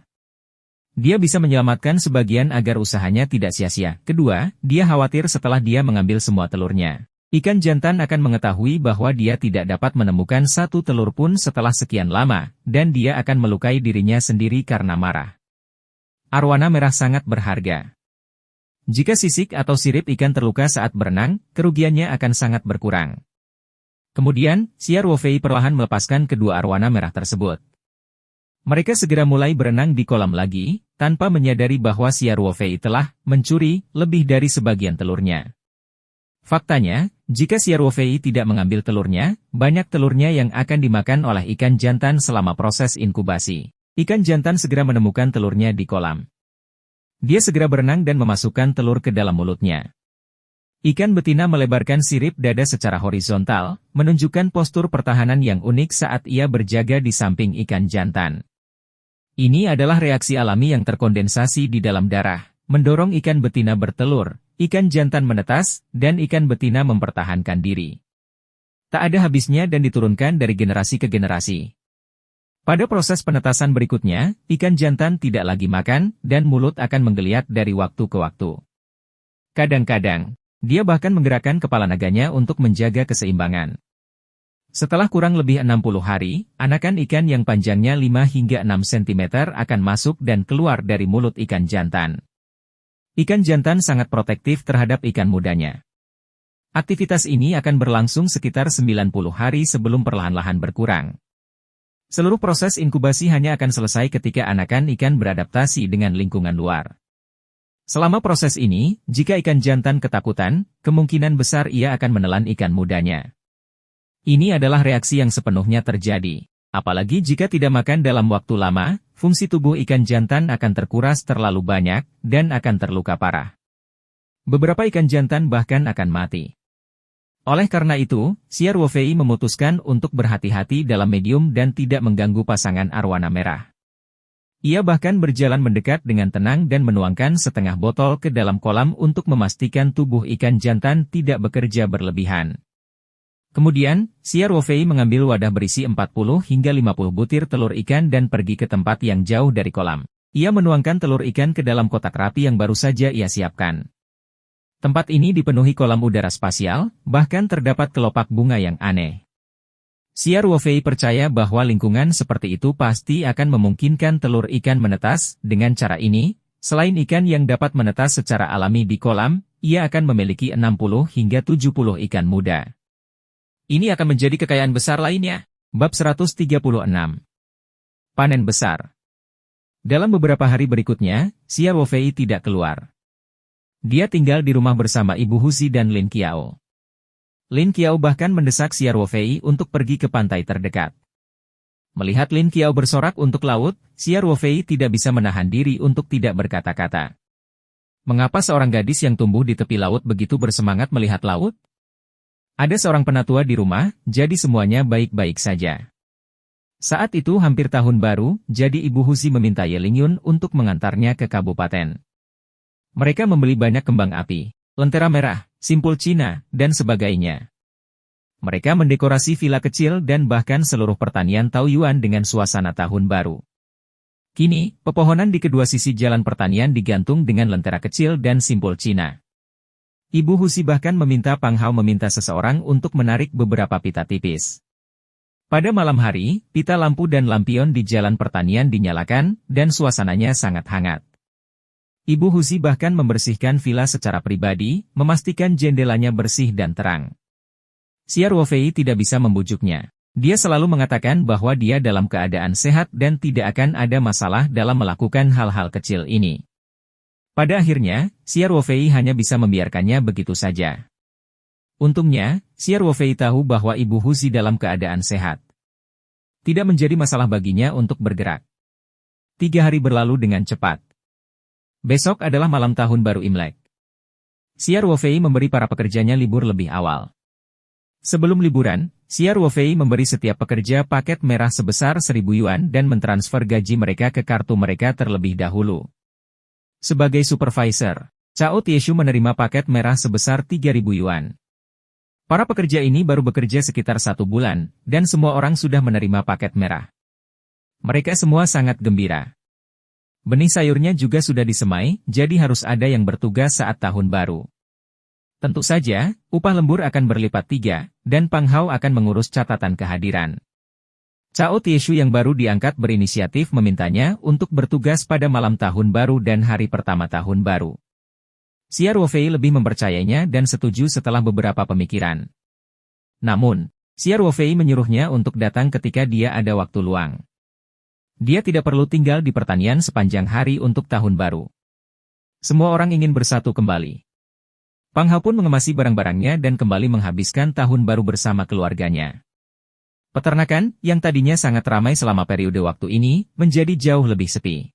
Dia bisa menyelamatkan sebagian agar usahanya tidak sia-sia. Kedua, dia khawatir setelah dia mengambil semua telurnya, ikan jantan akan mengetahui bahwa dia tidak dapat menemukan satu telur pun setelah sekian lama, dan dia akan melukai dirinya sendiri karena marah. Arwana merah sangat berharga. Jika sisik atau sirip ikan terluka saat berenang, kerugiannya akan sangat berkurang. Kemudian, Xiao Ruofei perlahan melepaskan kedua arwana merah tersebut. Mereka segera mulai berenang di kolam lagi, tanpa menyadari bahwa Xiao Ruofei telah mencuri lebih dari sebagian telurnya. Faktanya, jika Xiao Ruofei tidak mengambil telurnya, banyak telurnya yang akan dimakan oleh ikan jantan selama proses inkubasi. Ikan jantan segera menemukan telurnya di kolam. Dia segera berenang dan memasukkan telur ke dalam mulutnya. Ikan betina melebarkan sirip dada secara horizontal, menunjukkan postur pertahanan yang unik saat ia berjaga di samping ikan jantan. Ini adalah reaksi alami yang terkondensasi di dalam darah, mendorong ikan betina bertelur, ikan jantan menetas, dan ikan betina mempertahankan diri. Tak ada habisnya dan diturunkan dari generasi ke generasi. Pada proses penetasan berikutnya, ikan jantan tidak lagi makan, dan mulut akan menggeliat dari waktu ke waktu. Kadang-kadang, dia bahkan menggerakkan kepala naganya untuk menjaga keseimbangan. Setelah kurang lebih 60 hari, anakan ikan yang panjangnya 5 hingga 6 cm akan masuk dan keluar dari mulut ikan jantan. Ikan jantan sangat protektif terhadap ikan mudanya. Aktivitas ini akan berlangsung sekitar 90 hari sebelum perlahan-lahan berkurang. Seluruh proses inkubasi hanya akan selesai ketika anakan ikan beradaptasi dengan lingkungan luar. Selama proses ini, jika ikan jantan ketakutan, kemungkinan besar ia akan menelan ikan mudanya. Ini adalah reaksi yang sepenuhnya terjadi. Apalagi jika tidak makan dalam waktu lama, fungsi tubuh ikan jantan akan terkuras terlalu banyak, dan akan terluka parah. Beberapa ikan jantan bahkan akan mati. Oleh karena itu, Xiao Ruofei memutuskan untuk berhati-hati dalam medium dan tidak mengganggu pasangan arwana merah. Ia bahkan berjalan mendekat dengan tenang dan menuangkan setengah botol ke dalam kolam untuk memastikan tubuh ikan jantan tidak bekerja berlebihan. Kemudian, Xiao Ruofei mengambil wadah berisi 40 hingga 50 butir telur ikan dan pergi ke tempat yang jauh dari kolam. Ia menuangkan telur ikan ke dalam kotak rapi yang baru saja ia siapkan. Tempat ini dipenuhi kolam udara spasial, bahkan terdapat kelopak bunga yang aneh. Xiao Ruofei percaya bahwa lingkungan seperti itu pasti akan memungkinkan telur ikan menetas. Dengan cara ini, selain ikan yang dapat menetas secara alami di kolam, ia akan memiliki 60 hingga 70 ikan muda. Ini akan menjadi kekayaan besar lainnya. Bab 136. Panen besar. Dalam beberapa hari berikutnya, Xiao Ruofei tidak keluar. Dia tinggal di rumah bersama Ibu Huzi dan Lin Qiao. Lin Qiao bahkan mendesak Xiao Ruofei untuk pergi ke pantai terdekat. Melihat Lin Qiao bersorak untuk laut, Xiao Ruofei tidak bisa menahan diri untuk tidak berkata-kata. Mengapa seorang gadis yang tumbuh di tepi laut begitu bersemangat melihat laut? Ada seorang penatua di rumah, jadi semuanya baik-baik saja. Saat itu hampir tahun baru, jadi Ibu Huzi meminta Ye Lingyun untuk mengantarnya ke kabupaten. Mereka membeli banyak kembang api, lentera merah, simpul Cina, dan sebagainya. Mereka mendekorasi villa kecil dan bahkan seluruh pertanian Taoyuan dengan suasana tahun baru. Kini, pepohonan di kedua sisi jalan pertanian digantung dengan lentera kecil dan simpul Cina. Ibu Huzi bahkan meminta Pang Hao meminta seseorang untuk menarik beberapa pita tipis. Pada malam hari, pita lampu dan lampion di jalan pertanian dinyalakan, dan suasananya sangat hangat. Ibu Huzi bahkan membersihkan villa secara pribadi, memastikan jendelanya bersih dan terang. Xiao Ruofei tidak bisa membujuknya. Dia selalu mengatakan bahwa dia dalam keadaan sehat dan tidak akan ada masalah dalam melakukan hal-hal kecil ini. Pada akhirnya, Xiao Ruofei hanya bisa membiarkannya begitu saja. Untungnya, Xiao Ruofei tahu bahwa Ibu Huzi dalam keadaan sehat. Tidak menjadi masalah baginya untuk bergerak. 3 hari berlalu dengan cepat. Besok adalah malam tahun baru Imlek. Xiao Ruofei memberi para pekerjanya libur lebih awal. Sebelum liburan, Xiao Ruofei memberi setiap pekerja paket merah sebesar 1.000 yuan dan mentransfer gaji mereka ke kartu mereka terlebih dahulu. Sebagai supervisor, Cao Tieshu menerima paket merah sebesar 3.000 yuan. Para pekerja ini baru bekerja sekitar 1 bulan, dan semua orang sudah menerima paket merah. Mereka semua sangat gembira. Benih sayurnya juga sudah disemai, jadi harus ada yang bertugas saat tahun baru. Tentu saja, upah lembur akan berlipat 3, dan Pang Hao akan mengurus catatan kehadiran. Cao Tieshu yang baru diangkat berinisiatif memintanya untuk bertugas pada malam tahun baru dan hari pertama tahun baru. Xiao Ruofei lebih mempercayainya dan setuju setelah beberapa pemikiran. Namun, Xiao Ruofei menyuruhnya untuk datang ketika dia ada waktu luang. Dia tidak perlu tinggal di pertanian sepanjang hari untuk tahun baru. Semua orang ingin bersatu kembali. Pang Hao pun mengemasi barang-barangnya dan kembali menghabiskan tahun baru bersama keluarganya. Peternakan, yang tadinya sangat ramai selama periode waktu ini, menjadi jauh lebih sepi.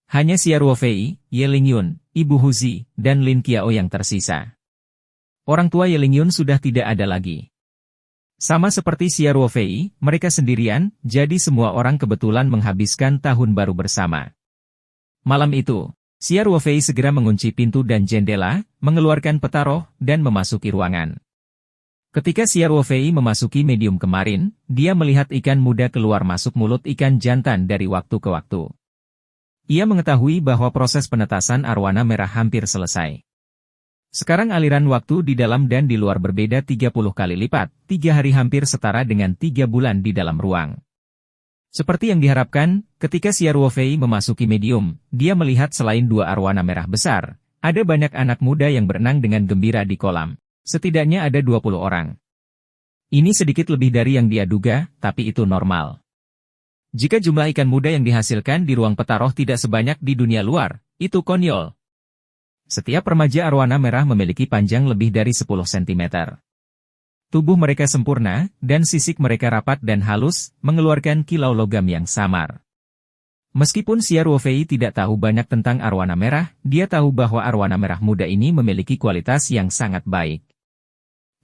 Hanya Xiao Ruofei, Ye Lingyun, Ibu Huzi, dan Lin Qiao yang tersisa. Orang tua Ye Lingyun sudah tidak ada lagi. Sama seperti Xia Ruofei, mereka sendirian, jadi semua orang kebetulan menghabiskan tahun baru bersama. Malam itu, Xia Ruofei segera mengunci pintu dan jendela, mengeluarkan peta roh, dan memasuki ruangan. Ketika Xia Ruofei memasuki medium kemarin, dia melihat ikan muda keluar masuk mulut ikan jantan dari waktu ke waktu. Ia mengetahui bahwa proses penetasan arwana merah hampir selesai. Sekarang aliran waktu di dalam dan di luar berbeda 30 kali lipat, 3 hari hampir setara dengan 3 bulan di dalam ruang. Seperti yang diharapkan, ketika Xia Ruofei memasuki medium, dia melihat selain 2 arwana merah besar, ada banyak anak muda yang berenang dengan gembira di kolam. Setidaknya ada 20 orang. Ini sedikit lebih dari yang dia duga, tapi itu normal. Jika jumlah ikan muda yang dihasilkan di ruang peta roh tidak sebanyak di dunia luar, itu konyol. Setiap remaja arwana merah memiliki panjang lebih dari 10 cm. Tubuh mereka sempurna, dan sisik mereka rapat dan halus, mengeluarkan kilau logam yang samar. Meskipun Xia Ruofei tidak tahu banyak tentang arwana merah, dia tahu bahwa arwana merah muda ini memiliki kualitas yang sangat baik.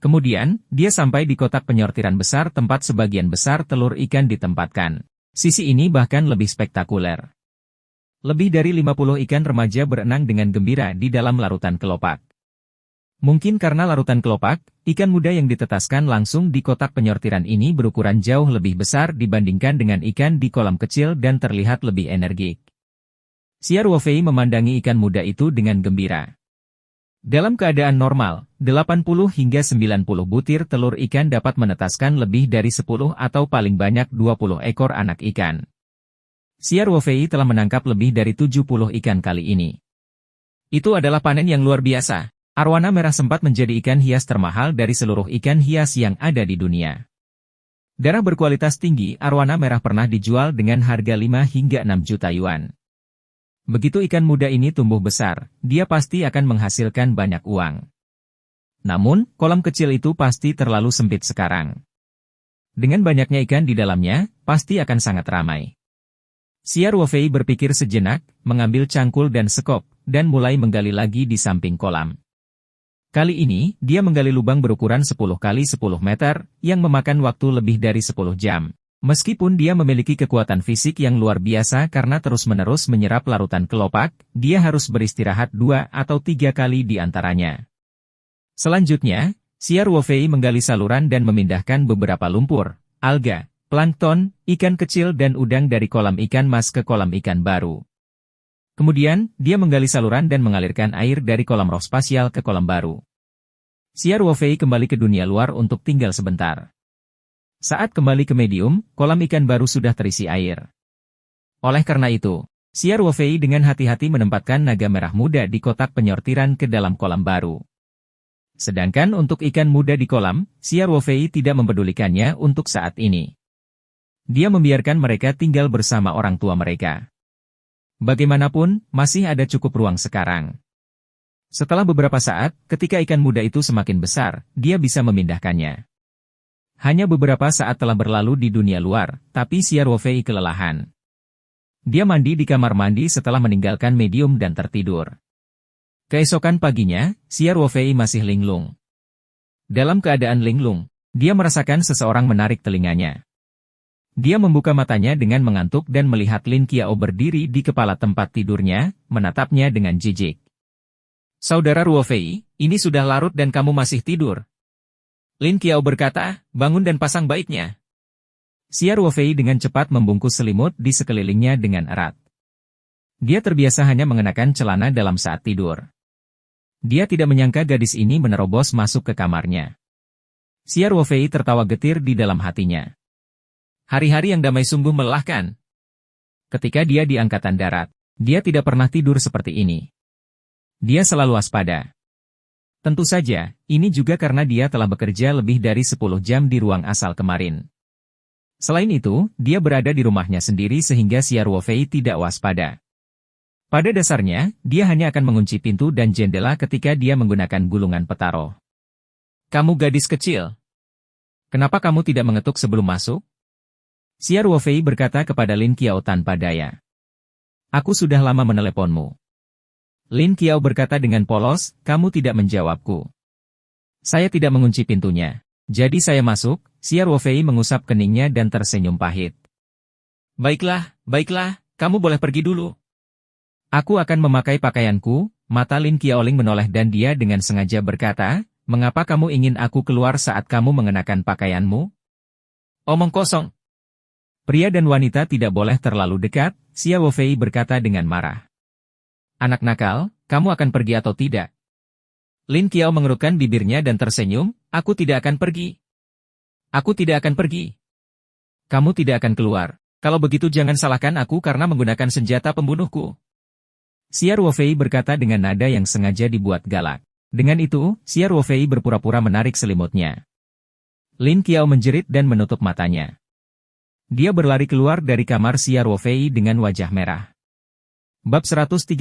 Kemudian, dia sampai di kotak penyortiran besar tempat sebagian besar telur ikan ditempatkan. Sisi ini bahkan lebih spektakuler. Lebih dari 50 ikan remaja berenang dengan gembira di dalam larutan kelopak. Mungkin karena larutan kelopak, ikan muda yang ditetaskan langsung di kotak penyortiran ini berukuran jauh lebih besar dibandingkan dengan ikan di kolam kecil dan terlihat lebih energik. Xia Ruofei memandangi ikan muda itu dengan gembira. Dalam keadaan normal, 80 hingga 90 butir telur ikan dapat menetaskan lebih dari 10 atau paling banyak 20 ekor anak ikan. Xia Ruofei telah menangkap lebih dari 70 ikan kali ini. Itu adalah panen yang luar biasa. Arwana merah sempat menjadi ikan hias termahal dari seluruh ikan hias yang ada di dunia. Darah berkualitas tinggi arwana merah pernah dijual dengan harga 5 hingga 6 juta yuan. Begitu ikan muda ini tumbuh besar, dia pasti akan menghasilkan banyak uang. Namun, kolam kecil itu pasti terlalu sempit sekarang. Dengan banyaknya ikan di dalamnya, pasti akan sangat ramai. Xia Ruofei berpikir sejenak, mengambil cangkul dan sekop, dan mulai menggali lagi di samping kolam. Kali ini, dia menggali lubang berukuran 10 kali 10 meter, yang memakan waktu lebih dari 10 jam. Meskipun dia memiliki kekuatan fisik yang luar biasa karena terus-menerus menyerap larutan kelopak, dia harus beristirahat 2 atau 3 kali di antaranya. Selanjutnya, Xia Ruofei menggali saluran dan memindahkan beberapa lumpur, alga, plankton, ikan kecil dan udang dari kolam ikan mas ke kolam ikan baru. Kemudian, dia menggali saluran dan mengalirkan air dari kolam roh spasial ke kolam baru. Xia Ruofei kembali ke dunia luar untuk tinggal sebentar. Saat kembali ke medium, kolam ikan baru sudah terisi air. Oleh karena itu, Xia Ruofei dengan hati-hati menempatkan naga merah muda di kotak penyortiran ke dalam kolam baru. Sedangkan untuk ikan muda di kolam, Xia Ruofei tidak mempedulikannya untuk saat ini. Dia membiarkan mereka tinggal bersama orang tua mereka. Bagaimanapun, masih ada cukup ruang sekarang. Setelah beberapa saat, ketika ikan muda itu semakin besar, dia bisa memindahkannya. Hanya beberapa saat telah berlalu di dunia luar, tapi Xia Ruofei kelelahan. Dia mandi di kamar mandi setelah meninggalkan medium dan tertidur. Keesokan paginya, Xia Ruofei masih linglung. Dalam keadaan linglung, dia merasakan seseorang menarik telinganya. Dia membuka matanya dengan mengantuk dan melihat Lin Qiao berdiri di kepala tempat tidurnya, menatapnya dengan jijik. Saudara Ruofei, ini sudah larut dan kamu masih tidur. Lin Qiao berkata, bangun dan pasang baiknya. Xia Ruofei dengan cepat membungkus selimut di sekelilingnya dengan erat. Dia terbiasa hanya mengenakan celana dalam saat tidur. Dia tidak menyangka gadis ini menerobos masuk ke kamarnya. Xia Ruofei tertawa getir di dalam hatinya. Hari-hari yang damai sungguh melelahkan. Ketika dia di angkatan darat, dia tidak pernah tidur seperti ini. Dia selalu waspada. Tentu saja, ini juga karena dia telah bekerja lebih dari 10 jam di ruang asal kemarin. Selain itu, dia berada di rumahnya sendiri sehingga Xia Ruofei tidak waspada. Pada dasarnya, dia hanya akan mengunci pintu dan jendela ketika dia menggunakan gulungan peta roh. Kamu gadis kecil. Kenapa kamu tidak mengetuk sebelum masuk? Xia Ruofei berkata kepada Lin Qiao tanpa daya. Aku sudah lama meneleponmu. Lin Qiao berkata dengan polos, kamu tidak menjawabku. Saya tidak mengunci pintunya. Jadi saya masuk, Xia Ruofei mengusap keningnya dan tersenyum pahit. Baiklah, baiklah, kamu boleh pergi dulu. Aku akan memakai pakaianku. Mata Lin Qiaoling menoleh dan dia dengan sengaja berkata, mengapa kamu ingin aku keluar saat kamu mengenakan pakaianmu? Omong kosong. Pria dan wanita tidak boleh terlalu dekat, Xia Ruofei berkata dengan marah. Anak nakal, kamu akan pergi atau tidak? Lin Qiao mengerutkan bibirnya dan tersenyum, aku tidak akan pergi. Aku tidak akan pergi. Kamu tidak akan keluar. Kalau begitu jangan salahkan aku karena menggunakan senjata pembunuhku. Xia Ruofei berkata dengan nada yang sengaja dibuat galak. Dengan itu, Xia Ruofei berpura-pura menarik selimutnya. Lin Qiao menjerit dan menutup matanya. Dia berlari keluar dari kamar Xia Ruofei dengan wajah merah. Bab 137,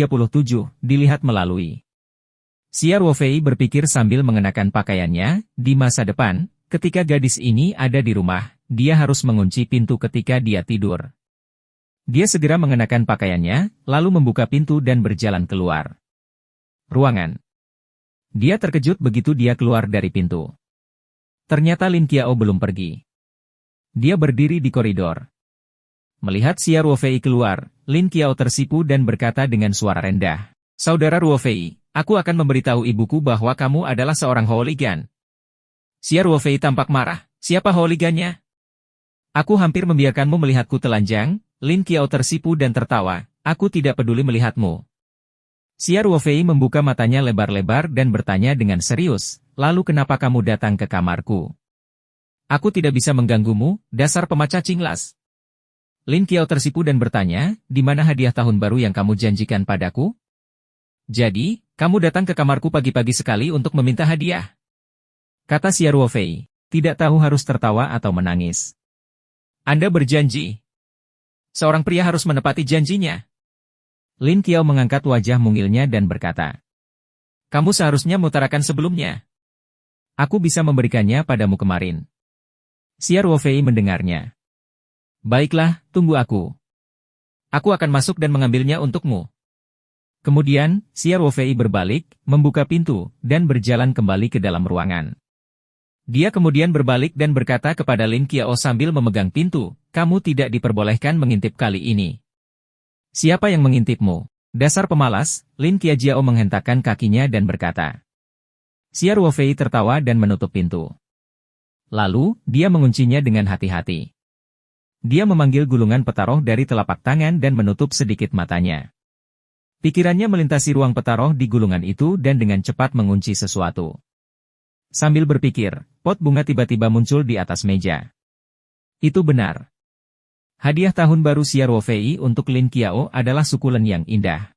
dilihat melalui. Xia Ruofei berpikir sambil mengenakan pakaiannya, di masa depan, ketika gadis ini ada di rumah, dia harus mengunci pintu ketika dia tidur. Dia segera mengenakan pakaiannya, lalu membuka pintu dan berjalan keluar ruangan. Dia terkejut begitu dia keluar dari pintu. Ternyata Lin Qiao belum pergi. Dia berdiri di koridor. Melihat Xia Ruofei keluar, Lin Qiao tersipu dan berkata dengan suara rendah, Saudara Ruofei, aku akan memberitahu ibuku bahwa kamu adalah seorang hooligan. Xia Ruofei tampak marah, siapa hooligannya? Aku hampir membiarkanmu melihatku telanjang. Lin Qiao tersipu dan tertawa, aku tidak peduli melihatmu. Xia Ruofei membuka matanya lebar-lebar dan bertanya dengan serius, lalu kenapa kamu datang ke kamarku? Aku tidak bisa mengganggumu, dasar pemacah cinglas. Lin Qiao tersipu dan bertanya, di mana hadiah tahun baru yang kamu janjikan padaku? Jadi, kamu datang ke kamarku pagi-pagi sekali untuk meminta hadiah. Kata Xia Ruofei, tidak tahu harus tertawa atau menangis. Anda berjanji. Seorang pria harus menepati janjinya. Lin Qiao mengangkat wajah mungilnya dan berkata, kamu seharusnya mengutarakan sebelumnya. Aku bisa memberikannya padamu kemarin. Xia Ruofei mendengarnya. Baiklah, tunggu aku. Aku akan masuk dan mengambilnya untukmu. Kemudian, Xia Ruofei berbalik, membuka pintu, dan berjalan kembali ke dalam ruangan. Dia kemudian berbalik dan berkata kepada Lin Qiao sambil memegang pintu, kamu tidak diperbolehkan mengintip kali ini. Siapa yang mengintipmu? Dasar pemalas, Lin Qiao menghentakkan kakinya dan berkata. Xia Ruofei tertawa dan menutup pintu. Lalu, dia menguncinya dengan hati-hati. Dia memanggil gulungan petaroh dari telapak tangan dan menutup sedikit matanya. Pikirannya melintasi ruang petaroh di gulungan itu dan dengan cepat mengunci sesuatu. Sambil berpikir, pot bunga tiba-tiba muncul di atas meja. Itu benar. Hadiah tahun baru Xia Ruofei untuk Lin Qiao adalah sukulen yang indah.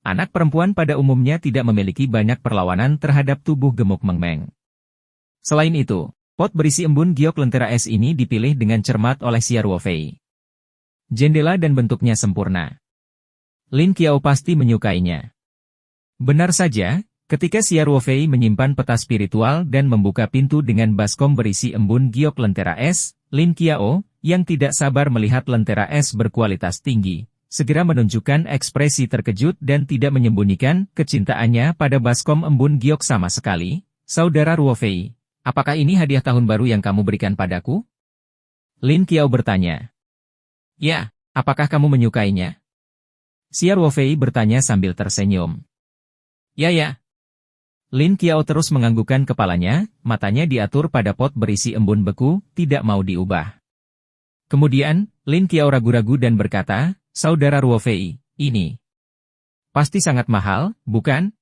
Anak perempuan pada umumnya tidak memiliki banyak perlawanan terhadap tubuh gemuk Meng Meng. Selain itu, pot berisi embun giok lentera es ini dipilih dengan cermat oleh Xia Ruofei. Jendela dan bentuknya sempurna. Lin Qiao pasti menyukainya. Benar saja, ketika Xia Ruofei menyimpan peta spiritual dan membuka pintu dengan baskom berisi embun giok lentera es, Lin Qiao, yang tidak sabar melihat lentera es berkualitas tinggi, segera menunjukkan ekspresi terkejut dan tidak menyembunyikan kecintaannya pada baskom embun giok sama sekali. Saudara Ruofei, apakah ini hadiah tahun baru yang kamu berikan padaku? Lin Qiao bertanya. Ya, apakah kamu menyukainya? Xia Ruofei bertanya sambil tersenyum. Ya. Lin Qiao terus menganggukkan kepalanya, matanya diatur pada pot berisi embun beku, tidak mau diubah. Kemudian, Lin Qiao ragu-ragu dan berkata, Saudara Ruofei, ini pasti sangat mahal, bukan?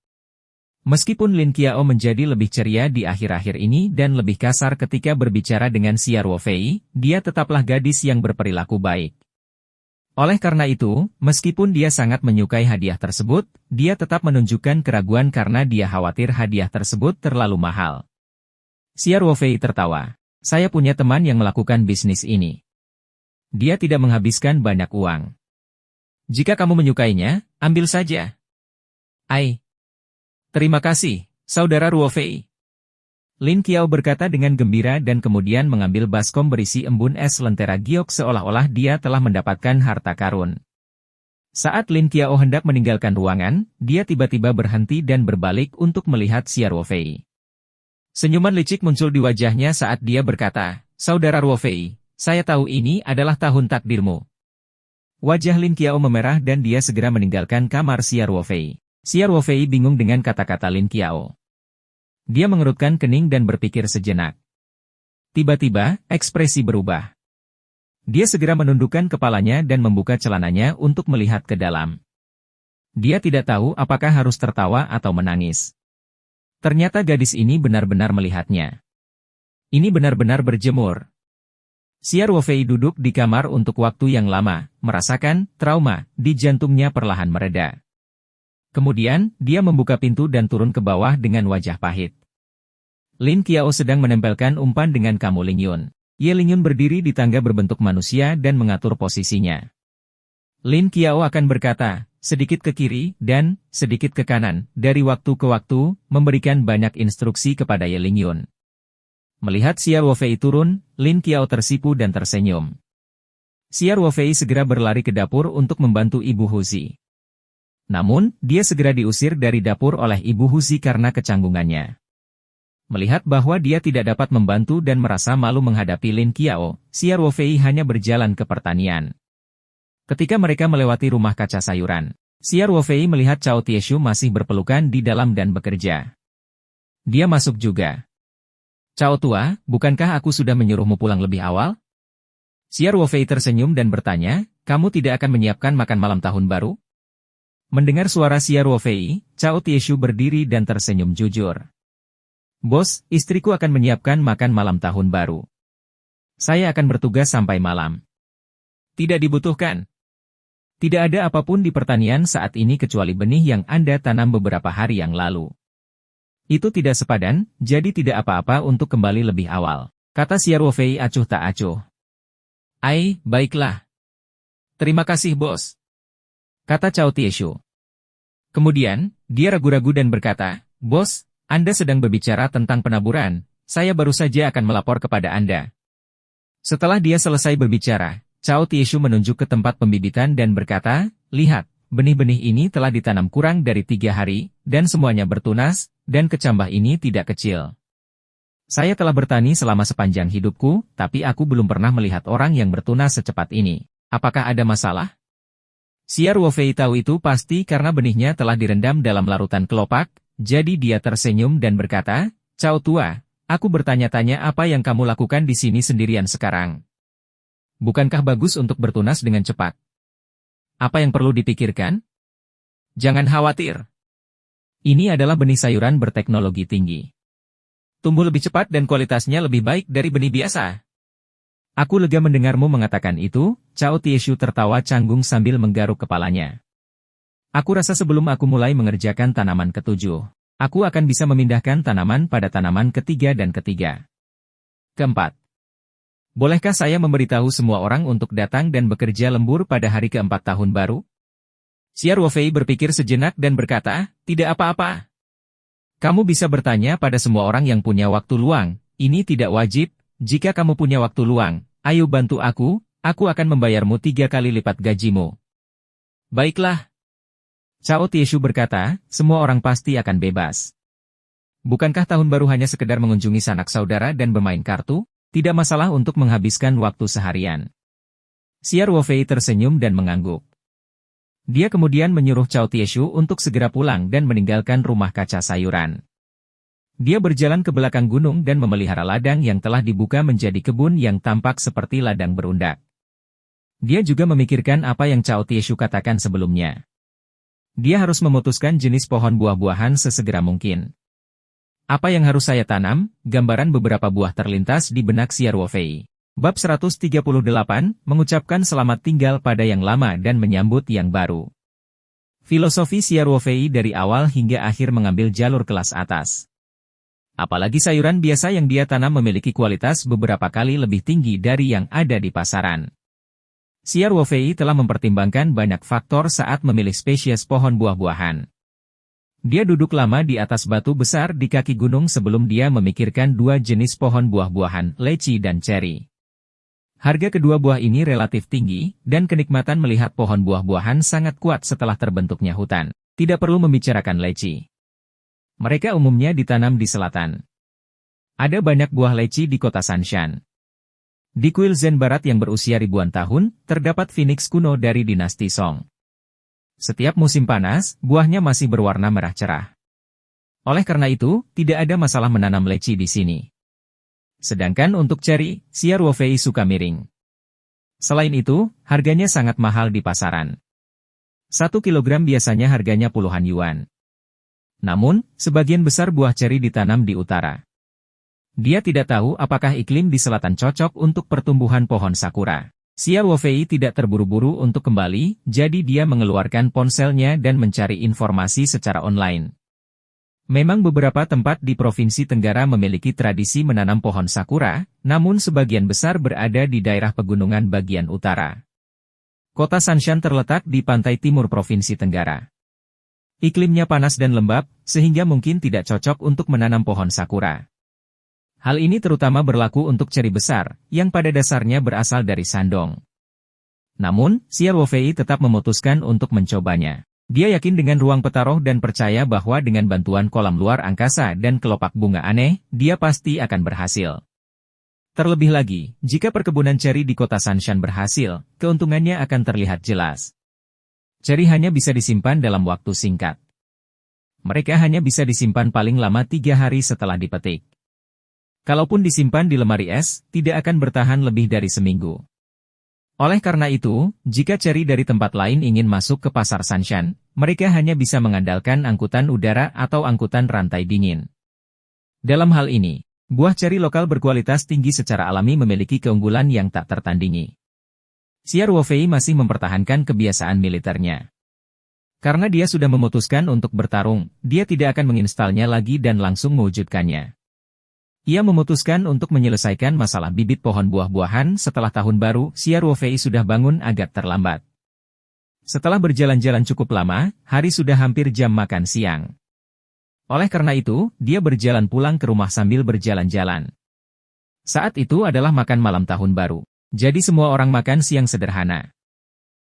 Meskipun Lin Qiao menjadi lebih ceria di akhir-akhir ini dan lebih kasar ketika berbicara dengan Xia Ruofei, dia tetaplah gadis yang berperilaku baik. Oleh karena itu, meskipun dia sangat menyukai hadiah tersebut, dia tetap menunjukkan keraguan karena dia khawatir hadiah tersebut terlalu mahal. Xia Ruofei tertawa. Saya punya teman yang melakukan bisnis ini. Dia tidak menghabiskan banyak uang. Jika kamu menyukainya, ambil saja. Terima kasih, Saudara Ruofei. Lin Qiao berkata dengan gembira dan kemudian mengambil baskom berisi embun es lentera giok seolah-olah dia telah mendapatkan harta karun. Saat Lin Qiao hendak meninggalkan ruangan, dia tiba-tiba berhenti dan berbalik untuk melihat Xia Ruofei. Senyuman licik muncul di wajahnya saat dia berkata, "Saudara Ruofei, saya tahu ini adalah tahun takdirmu." Wajah Lin Qiao memerah dan dia segera meninggalkan kamar Xia Ruofei. Xia Ruofei bingung dengan kata-kata Lin Qiao. Dia mengerutkan kening dan berpikir sejenak. Tiba-tiba, ekspresi berubah. Dia segera menundukkan kepalanya dan membuka celananya untuk melihat ke dalam. Dia tidak tahu apakah harus tertawa atau menangis. Ternyata gadis ini benar-benar melihatnya. Ini benar-benar berjemur. Xia Ruofei duduk di kamar untuk waktu yang lama, merasakan trauma di jantungnya perlahan mereda. Kemudian, dia membuka pintu dan turun ke bawah dengan wajah pahit. Lin Qiao sedang menempelkan umpan dengan kamu Ling Yun. Ye Lingyun berdiri di tangga berbentuk manusia dan mengatur posisinya. Lin Qiao akan berkata, sedikit ke kiri dan sedikit ke kanan, dari waktu ke waktu, memberikan banyak instruksi kepada Ye Lingyun. Melihat Xia Ruofei turun, Lin Qiao tersipu dan tersenyum. Xia Ruofei segera berlari ke dapur untuk membantu Ibu Huzi. Namun, dia segera diusir dari dapur oleh Ibu Huzi karena kecanggungannya. Melihat bahwa dia tidak dapat membantu dan merasa malu menghadapi Lin Qiao, Xia Ruofei hanya berjalan ke pertanian. Ketika mereka melewati rumah kaca sayuran, Xia Ruofei melihat Cao Tieshu masih berpelukan di dalam dan bekerja. Dia masuk juga. "Cao tua, bukankah aku sudah menyuruhmu pulang lebih awal?" Xia Ruofei tersenyum dan bertanya, "Kamu tidak akan menyiapkan makan malam tahun baru?" Mendengar suara Xia Ruofei, Cao Tieshu berdiri dan tersenyum jujur. "Bos, istriku akan menyiapkan makan malam tahun baru. Saya akan bertugas sampai malam." "Tidak dibutuhkan. Tidak ada apapun di pertanian saat ini kecuali benih yang Anda tanam beberapa hari yang lalu. Itu tidak sepadan, jadi tidak apa-apa untuk kembali lebih awal," kata Xia Ruofei acuh tak acuh. "Ai, baiklah. Terima kasih bos," kata Cao Tieshu. Kemudian, dia ragu-ragu dan berkata, "Bos, Anda sedang berbicara tentang penaburan, saya baru saja akan melapor kepada Anda." Setelah dia selesai berbicara, Cao Tieshu menunjuk ke tempat pembibitan dan berkata, "Lihat, benih-benih ini telah ditanam kurang dari 3 hari, dan semuanya bertunas, dan kecambah ini tidak kecil. Saya telah bertani selama sepanjang hidupku, tapi aku belum pernah melihat orang yang bertunas secepat ini. Apakah ada masalah?" Xia Ruofei tahu itu pasti karena benihnya telah direndam dalam larutan kelopak, jadi dia tersenyum dan berkata, "Cao tua, aku bertanya-tanya apa yang kamu lakukan di sini sendirian sekarang. Bukankah bagus untuk bertunas dengan cepat? Apa yang perlu dipikirkan? Jangan khawatir. Ini adalah benih sayuran berteknologi tinggi. Tumbuh lebih cepat dan kualitasnya lebih baik dari benih biasa." "Aku lega mendengarmu mengatakan itu." Cao Tieshu tertawa canggung sambil menggaruk kepalanya. "Aku rasa sebelum aku mulai mengerjakan tanaman ketujuh, aku akan bisa memindahkan tanaman pada tanaman ketiga dan ketiga. Keempat. Bolehkah saya memberitahu semua orang untuk datang dan bekerja lembur pada hari keempat tahun baru?" Xia Ruofei berpikir sejenak dan berkata, "Tidak apa-apa. Kamu bisa bertanya pada semua orang yang punya waktu luang, ini tidak wajib, jika kamu punya waktu luang, ayo bantu aku akan membayarmu 3 kali lipat gajimu." "Baiklah." Cao Tieshu berkata, "Semua orang pasti akan bebas. Bukankah tahun baru hanya sekedar mengunjungi sanak saudara dan bermain kartu? Tidak masalah untuk menghabiskan waktu seharian." Xia Ruofei tersenyum dan mengangguk. Dia kemudian menyuruh Cao Tieshu untuk segera pulang dan meninggalkan rumah kaca sayuran. Dia berjalan ke belakang gunung dan memelihara ladang yang telah dibuka menjadi kebun yang tampak seperti ladang berundak. Dia juga memikirkan apa yang Cao Tieshu katakan sebelumnya. Dia harus memutuskan jenis pohon buah-buahan sesegera mungkin. Apa yang harus saya tanam? Gambaran beberapa buah terlintas di benak Xia Ruofei. Bab 138, mengucapkan selamat tinggal pada yang lama dan menyambut yang baru. Filosofi Xia Ruofei dari awal hingga akhir mengambil jalur kelas atas. Apalagi sayuran biasa yang dia tanam memiliki kualitas beberapa kali lebih tinggi dari yang ada di pasaran. Xia Ruofei telah mempertimbangkan banyak faktor saat memilih spesies pohon buah-buahan. Dia duduk lama di atas batu besar di kaki gunung sebelum dia memikirkan 2 jenis pohon buah-buahan, leci dan ceri. Harga kedua buah ini relatif tinggi, dan kenikmatan melihat pohon buah-buahan sangat kuat setelah terbentuknya hutan. Tidak perlu membicarakan leci. Mereka umumnya ditanam di selatan. Ada banyak buah leci di kota Sanshan. Di kuil Zen Barat yang berusia ribuan tahun, terdapat phoenix kuno dari dinasti Song. Setiap musim panas, buahnya masih berwarna merah cerah. Oleh karena itu, tidak ada masalah menanam leci di sini. Sedangkan untuk ceri, Xia Ruofei suka miring. Selain itu, harganya sangat mahal di pasaran. 1 kilogram biasanya harganya puluhan yuan. Namun, sebagian besar buah ceri ditanam di utara. Dia tidak tahu apakah iklim di selatan cocok untuk pertumbuhan pohon sakura. Xia Ruofei tidak terburu-buru untuk kembali, jadi dia mengeluarkan ponselnya dan mencari informasi secara online. Memang beberapa tempat di Provinsi Tenggara memiliki tradisi menanam pohon sakura, namun sebagian besar berada di daerah pegunungan bagian utara. Kota Sanshan terletak di pantai timur Provinsi Tenggara. Iklimnya panas dan lembab, sehingga mungkin tidak cocok untuk menanam pohon sakura. Hal ini terutama berlaku untuk ceri besar, yang pada dasarnya berasal dari Shandong. Namun, Xia Ruofei tetap memutuskan untuk mencobanya. Dia yakin dengan ruang petaroh dan percaya bahwa dengan bantuan kolam luar angkasa dan kelopak bunga aneh, dia pasti akan berhasil. Terlebih lagi, jika perkebunan ceri di kota Sanshan berhasil, keuntungannya akan terlihat jelas. Ceri hanya bisa disimpan dalam waktu singkat. Mereka hanya bisa disimpan paling lama 3 hari setelah dipetik. Kalaupun disimpan di lemari es, tidak akan bertahan lebih dari seminggu. Oleh karena itu, jika ceri dari tempat lain ingin masuk ke pasar Sanshan, mereka hanya bisa mengandalkan angkutan udara atau angkutan rantai dingin. Dalam hal ini, buah ceri lokal berkualitas tinggi secara alami memiliki keunggulan yang tak tertandingi. Xia Ruofei masih mempertahankan kebiasaan militernya. Karena dia sudah memutuskan untuk bertarung, dia tidak akan menginstalnya lagi dan langsung mewujudkannya. Ia memutuskan untuk menyelesaikan masalah bibit pohon buah-buahan setelah tahun baru. Xia Ruofei sudah bangun agak terlambat. Setelah berjalan-jalan cukup lama, hari sudah hampir jam makan siang. Oleh karena itu, dia berjalan pulang ke rumah sambil berjalan-jalan. Saat itu adalah makan malam tahun baru. Jadi semua orang makan siang sederhana.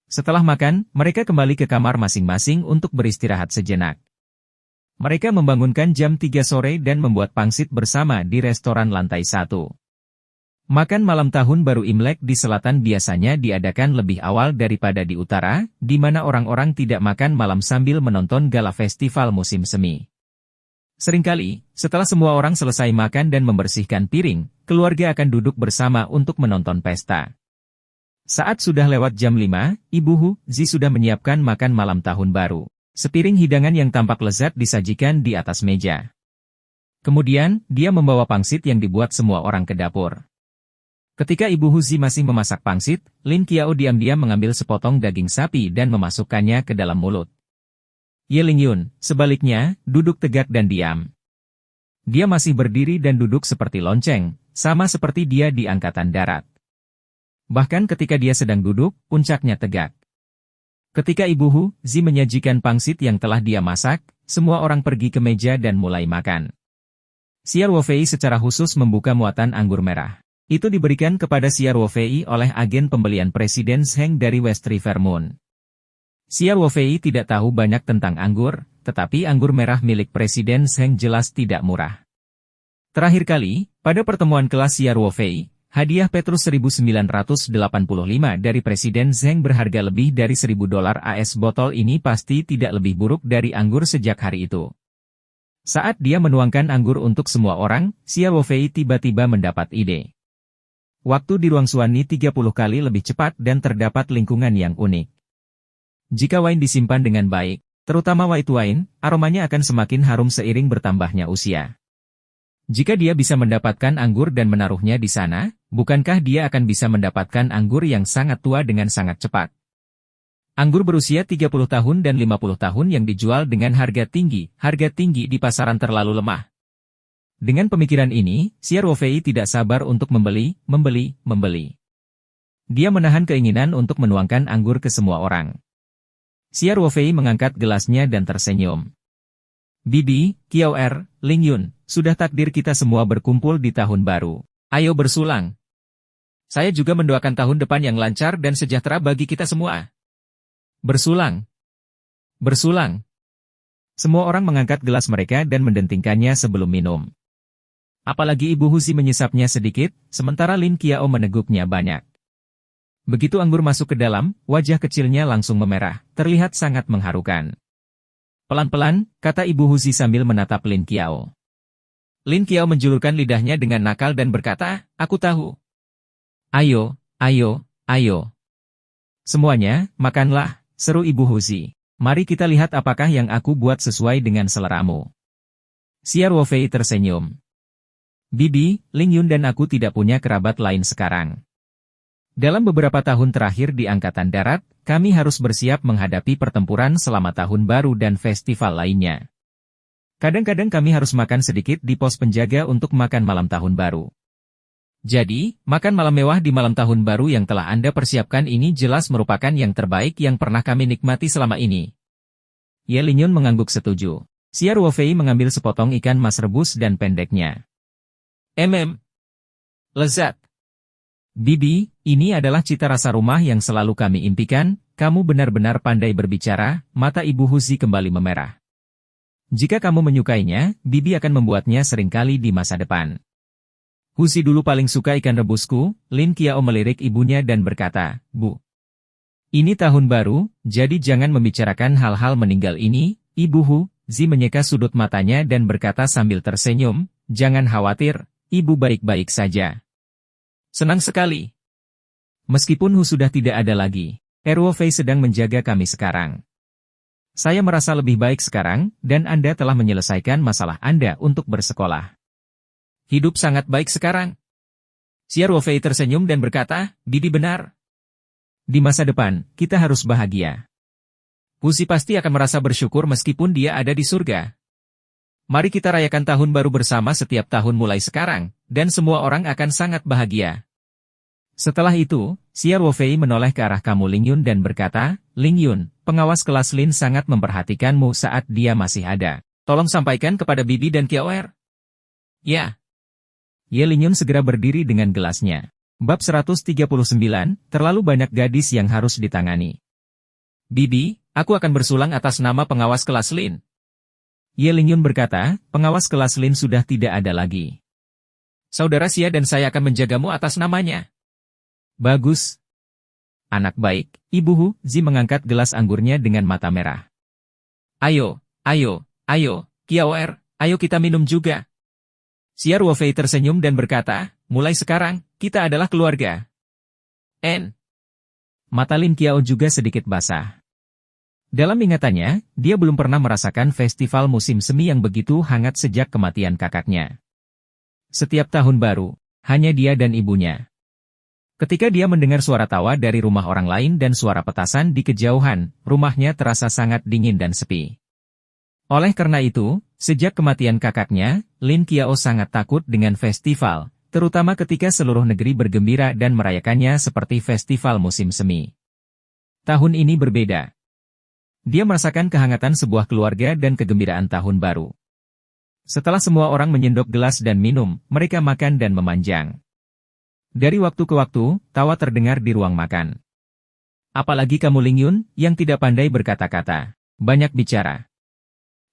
Setelah makan, mereka kembali ke kamar masing-masing untuk beristirahat sejenak. Mereka membangunkan jam 3 sore dan membuat pangsit bersama di restoran lantai 1. Makan malam tahun baru Imlek di selatan biasanya diadakan lebih awal daripada di utara, di mana orang-orang tidak makan malam sambil menonton gala festival musim semi. Seringkali, setelah semua orang selesai makan dan membersihkan piring, keluarga akan duduk bersama untuk menonton pesta. Saat sudah lewat jam 5, Ibu Hu Zi sudah menyiapkan makan malam tahun baru. Sepiring hidangan yang tampak lezat disajikan di atas meja. Kemudian, dia membawa pangsit yang dibuat semua orang ke dapur. Ketika Ibu Hu Zi masih memasak pangsit, Lin Qiao diam-diam mengambil sepotong daging sapi dan memasukkannya ke dalam mulut. Ye Lingyun, sebaliknya, duduk tegak dan diam. Dia masih berdiri dan duduk seperti lonceng, sama seperti dia di Angkatan Darat. Bahkan ketika dia sedang duduk, puncaknya tegak. Ketika Ibu Hu Zi menyajikan pangsit yang telah dia masak, semua orang pergi ke meja dan mulai makan. Xia Ruofei secara khusus membuka muatan anggur merah. Itu diberikan kepada Xia Ruofei oleh agen pembelian Presiden Zheng dari West River Moon. Xia Ruofei tidak tahu banyak tentang anggur, tetapi anggur merah milik Presiden Zheng jelas tidak murah. Terakhir kali, pada pertemuan kelas Xia Ruofei, hadiah Petrus 1985 dari Presiden Zheng berharga lebih dari $1.000 AS. Botol ini pasti tidak lebih buruk dari anggur sejak hari itu. Saat dia menuangkan anggur untuk semua orang, Xia Ruofei tiba-tiba mendapat ide. Waktu di ruang Suani 30 kali lebih cepat dan terdapat lingkungan yang unik. Jika wine disimpan dengan baik, terutama white wine, aromanya akan semakin harum seiring bertambahnya usia. Jika dia bisa mendapatkan anggur dan menaruhnya di sana, bukankah dia akan bisa mendapatkan anggur yang sangat tua dengan sangat cepat? Anggur berusia 30 tahun dan 50 tahun yang dijual dengan harga tinggi di pasaran terlalu lemah. Dengan pemikiran ini, Xia Ruofei tidak sabar untuk membeli. Dia menahan keinginan untuk menuangkan anggur ke semua orang. Xia Ruofei mengangkat gelasnya dan tersenyum. Bibi, Qiao Lingyun, sudah takdir kita semua berkumpul di tahun baru. Ayo bersulang. Saya juga mendoakan tahun depan yang lancar dan sejahtera bagi kita semua. Bersulang. Bersulang. Semua orang mengangkat gelas mereka dan mendentingkannya sebelum minum. Apalagi Ibu Huzi menyesapnya sedikit, sementara Lin Qiao meneguknya banyak. Begitu anggur masuk ke dalam, wajah kecilnya langsung memerah, terlihat sangat mengharukan. Pelan-pelan, kata Ibu Huzi sambil menatap Lin Qiao. Lin Qiao menjulurkan lidahnya dengan nakal dan berkata, aku tahu. Ayo, ayo, ayo. Semuanya, makanlah, seru Ibu Huzi. Mari kita lihat apakah yang aku buat sesuai dengan seleramu. Xia Ruofei tersenyum. Bibi, Ling Yun dan aku tidak punya kerabat lain sekarang. Dalam beberapa tahun terakhir di Angkatan Darat, kami harus bersiap menghadapi pertempuran selama tahun baru dan festival lainnya. Kadang-kadang kami harus makan sedikit di pos penjaga untuk makan malam tahun baru. Jadi, makan malam mewah di malam tahun baru yang telah Anda persiapkan ini jelas merupakan yang terbaik yang pernah kami nikmati selama ini. Ye Lingyun mengangguk setuju. Xia Ruofei mengambil sepotong ikan mas rebus dan pendeknya. Lezat. Bibi, ini adalah cita rasa rumah yang selalu kami impikan, kamu benar-benar pandai berbicara, mata Ibu Huzi kembali memerah. Jika kamu menyukainya, Bibi akan membuatnya seringkali di masa depan. Huzi dulu paling suka ikan rebusku, Lin Qiao melirik ibunya dan berkata, Bu. Ini tahun baru, jadi jangan membicarakan hal-hal meninggal ini, Ibu Huzi menyeka sudut matanya dan berkata sambil tersenyum, jangan khawatir, Ibu baik-baik saja. Senang sekali. Meskipun Hu sudah tidak ada lagi, Ruofei sedang menjaga kami sekarang. Saya merasa lebih baik sekarang, dan Anda telah menyelesaikan masalah Anda untuk bersekolah. Hidup sangat baik sekarang. Xia Ruofei tersenyum dan berkata, Bibi benar. Di masa depan, kita harus bahagia. Huzi pasti akan merasa bersyukur meskipun dia ada di surga. Mari kita rayakan tahun baru bersama setiap tahun mulai sekarang, dan semua orang akan sangat bahagia. Setelah itu, Xia Ruofei menoleh ke arah kamu Ling Yun dan berkata, Ling Yun, pengawas kelas Lin sangat memperhatikanmu saat dia masih ada. Tolong sampaikan kepada Bibi dan Qiaoer. Ya. Ye Ling Yun segera berdiri dengan gelasnya. Bab 139, terlalu banyak gadis yang harus ditangani. Bibi, aku akan bersulang atas nama pengawas kelas Lin. Ye Ling Yun berkata, pengawas kelas Lin sudah tidak ada lagi. Saudara Xia dan saya akan menjagamu atas namanya. Bagus. Anak baik, Ibu Huzi mengangkat gelas anggurnya dengan mata merah. Ayo, Qiaoer, ayo kita minum juga. Xia Ruofei tersenyum dan berkata, mulai sekarang, kita adalah keluarga. Mata Lin Qiao juga sedikit basah. Dalam ingatannya, dia belum pernah merasakan festival musim semi yang begitu hangat sejak kematian kakaknya. Setiap tahun baru, hanya dia dan ibunya. Ketika dia mendengar suara tawa dari rumah orang lain dan suara petasan di kejauhan, rumahnya terasa sangat dingin dan sepi. Oleh karena itu, sejak kematian kakaknya, Lin Qiao sangat takut dengan festival, terutama ketika seluruh negeri bergembira dan merayakannya seperti festival musim semi. Tahun ini berbeda. Dia merasakan kehangatan sebuah keluarga dan kegembiraan tahun baru. Setelah semua orang menyendok gelas dan minum, mereka makan dan memanjang. Dari waktu ke waktu, tawa terdengar di ruang makan. Apalagi kamu Ling Yun, yang tidak pandai berkata-kata, banyak bicara.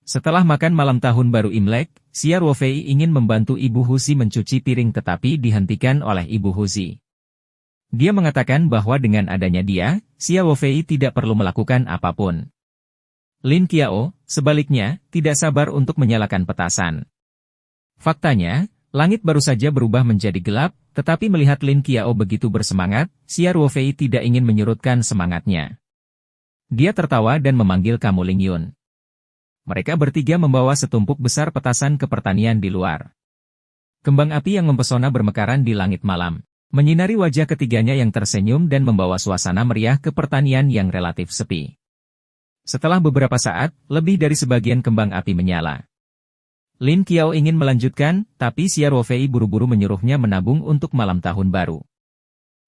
Setelah makan malam tahun baru Imlek, Xia Ruofei ingin membantu Ibu Huzi mencuci piring tetapi dihentikan oleh Ibu Huzi. Dia mengatakan bahwa dengan adanya dia, Xia Ruofei tidak perlu melakukan apapun. Lin Qiao, sebaliknya, tidak sabar untuk menyalakan petasan. Faktanya, langit baru saja berubah menjadi gelap, tetapi melihat Lin Qiao begitu bersemangat, Xia Ruofei tidak ingin menyurutkan semangatnya. Dia tertawa dan memanggil kamu Ling Yun. Mereka bertiga membawa setumpuk besar petasan ke pertanian di luar. Kembang api yang mempesona bermekaran di langit malam, menyinari wajah ketiganya yang tersenyum dan membawa suasana meriah ke pertanian yang relatif sepi. Setelah beberapa saat, lebih dari sebagian kembang api menyala. Lin Qiao ingin melanjutkan, tapi Xia Ruofei buru-buru menyuruhnya menabung untuk malam tahun baru.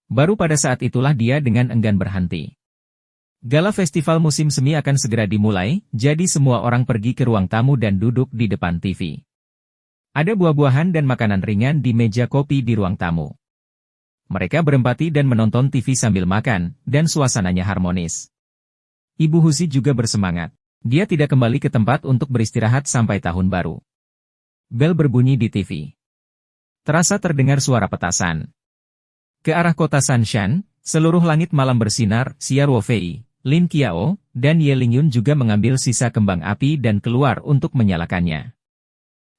Baru pada saat itulah dia dengan enggan berhenti. Gala festival musim semi akan segera dimulai, jadi semua orang pergi ke ruang tamu dan duduk di depan TV. Ada buah-buahan dan makanan ringan di meja kopi di ruang tamu. Mereka berempati dan menonton TV sambil makan, dan suasananya harmonis. Ibu Huzi juga bersemangat. Dia tidak kembali ke tempat untuk beristirahat sampai tahun baru. Bel berbunyi di TV. Terasa terdengar suara petasan. Ke arah kota Sanshan, seluruh langit malam bersinar. Xia Ruofei, Lin Qiao, dan Ye Lingyun juga mengambil sisa kembang api dan keluar untuk menyalakannya.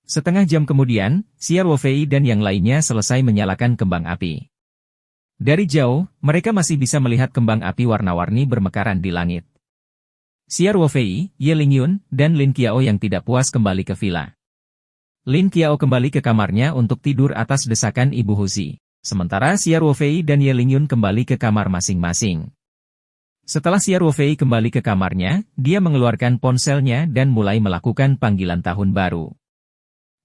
Setengah jam kemudian, Xia Ruofei dan yang lainnya selesai menyalakan kembang api. Dari jauh, mereka masih bisa melihat kembang api warna-warni bermekaran di langit. Xia Ruofei, Ye Lingyun, dan Lin Qiao yang tidak puas kembali ke villa. Lin Qiao kembali ke kamarnya untuk tidur atas desakan Ibu Huzi. Sementara Xia Ruofei dan Ye Lingyun kembali ke kamar masing-masing. Setelah Xia Ruofei kembali ke kamarnya, dia mengeluarkan ponselnya dan mulai melakukan panggilan tahun baru.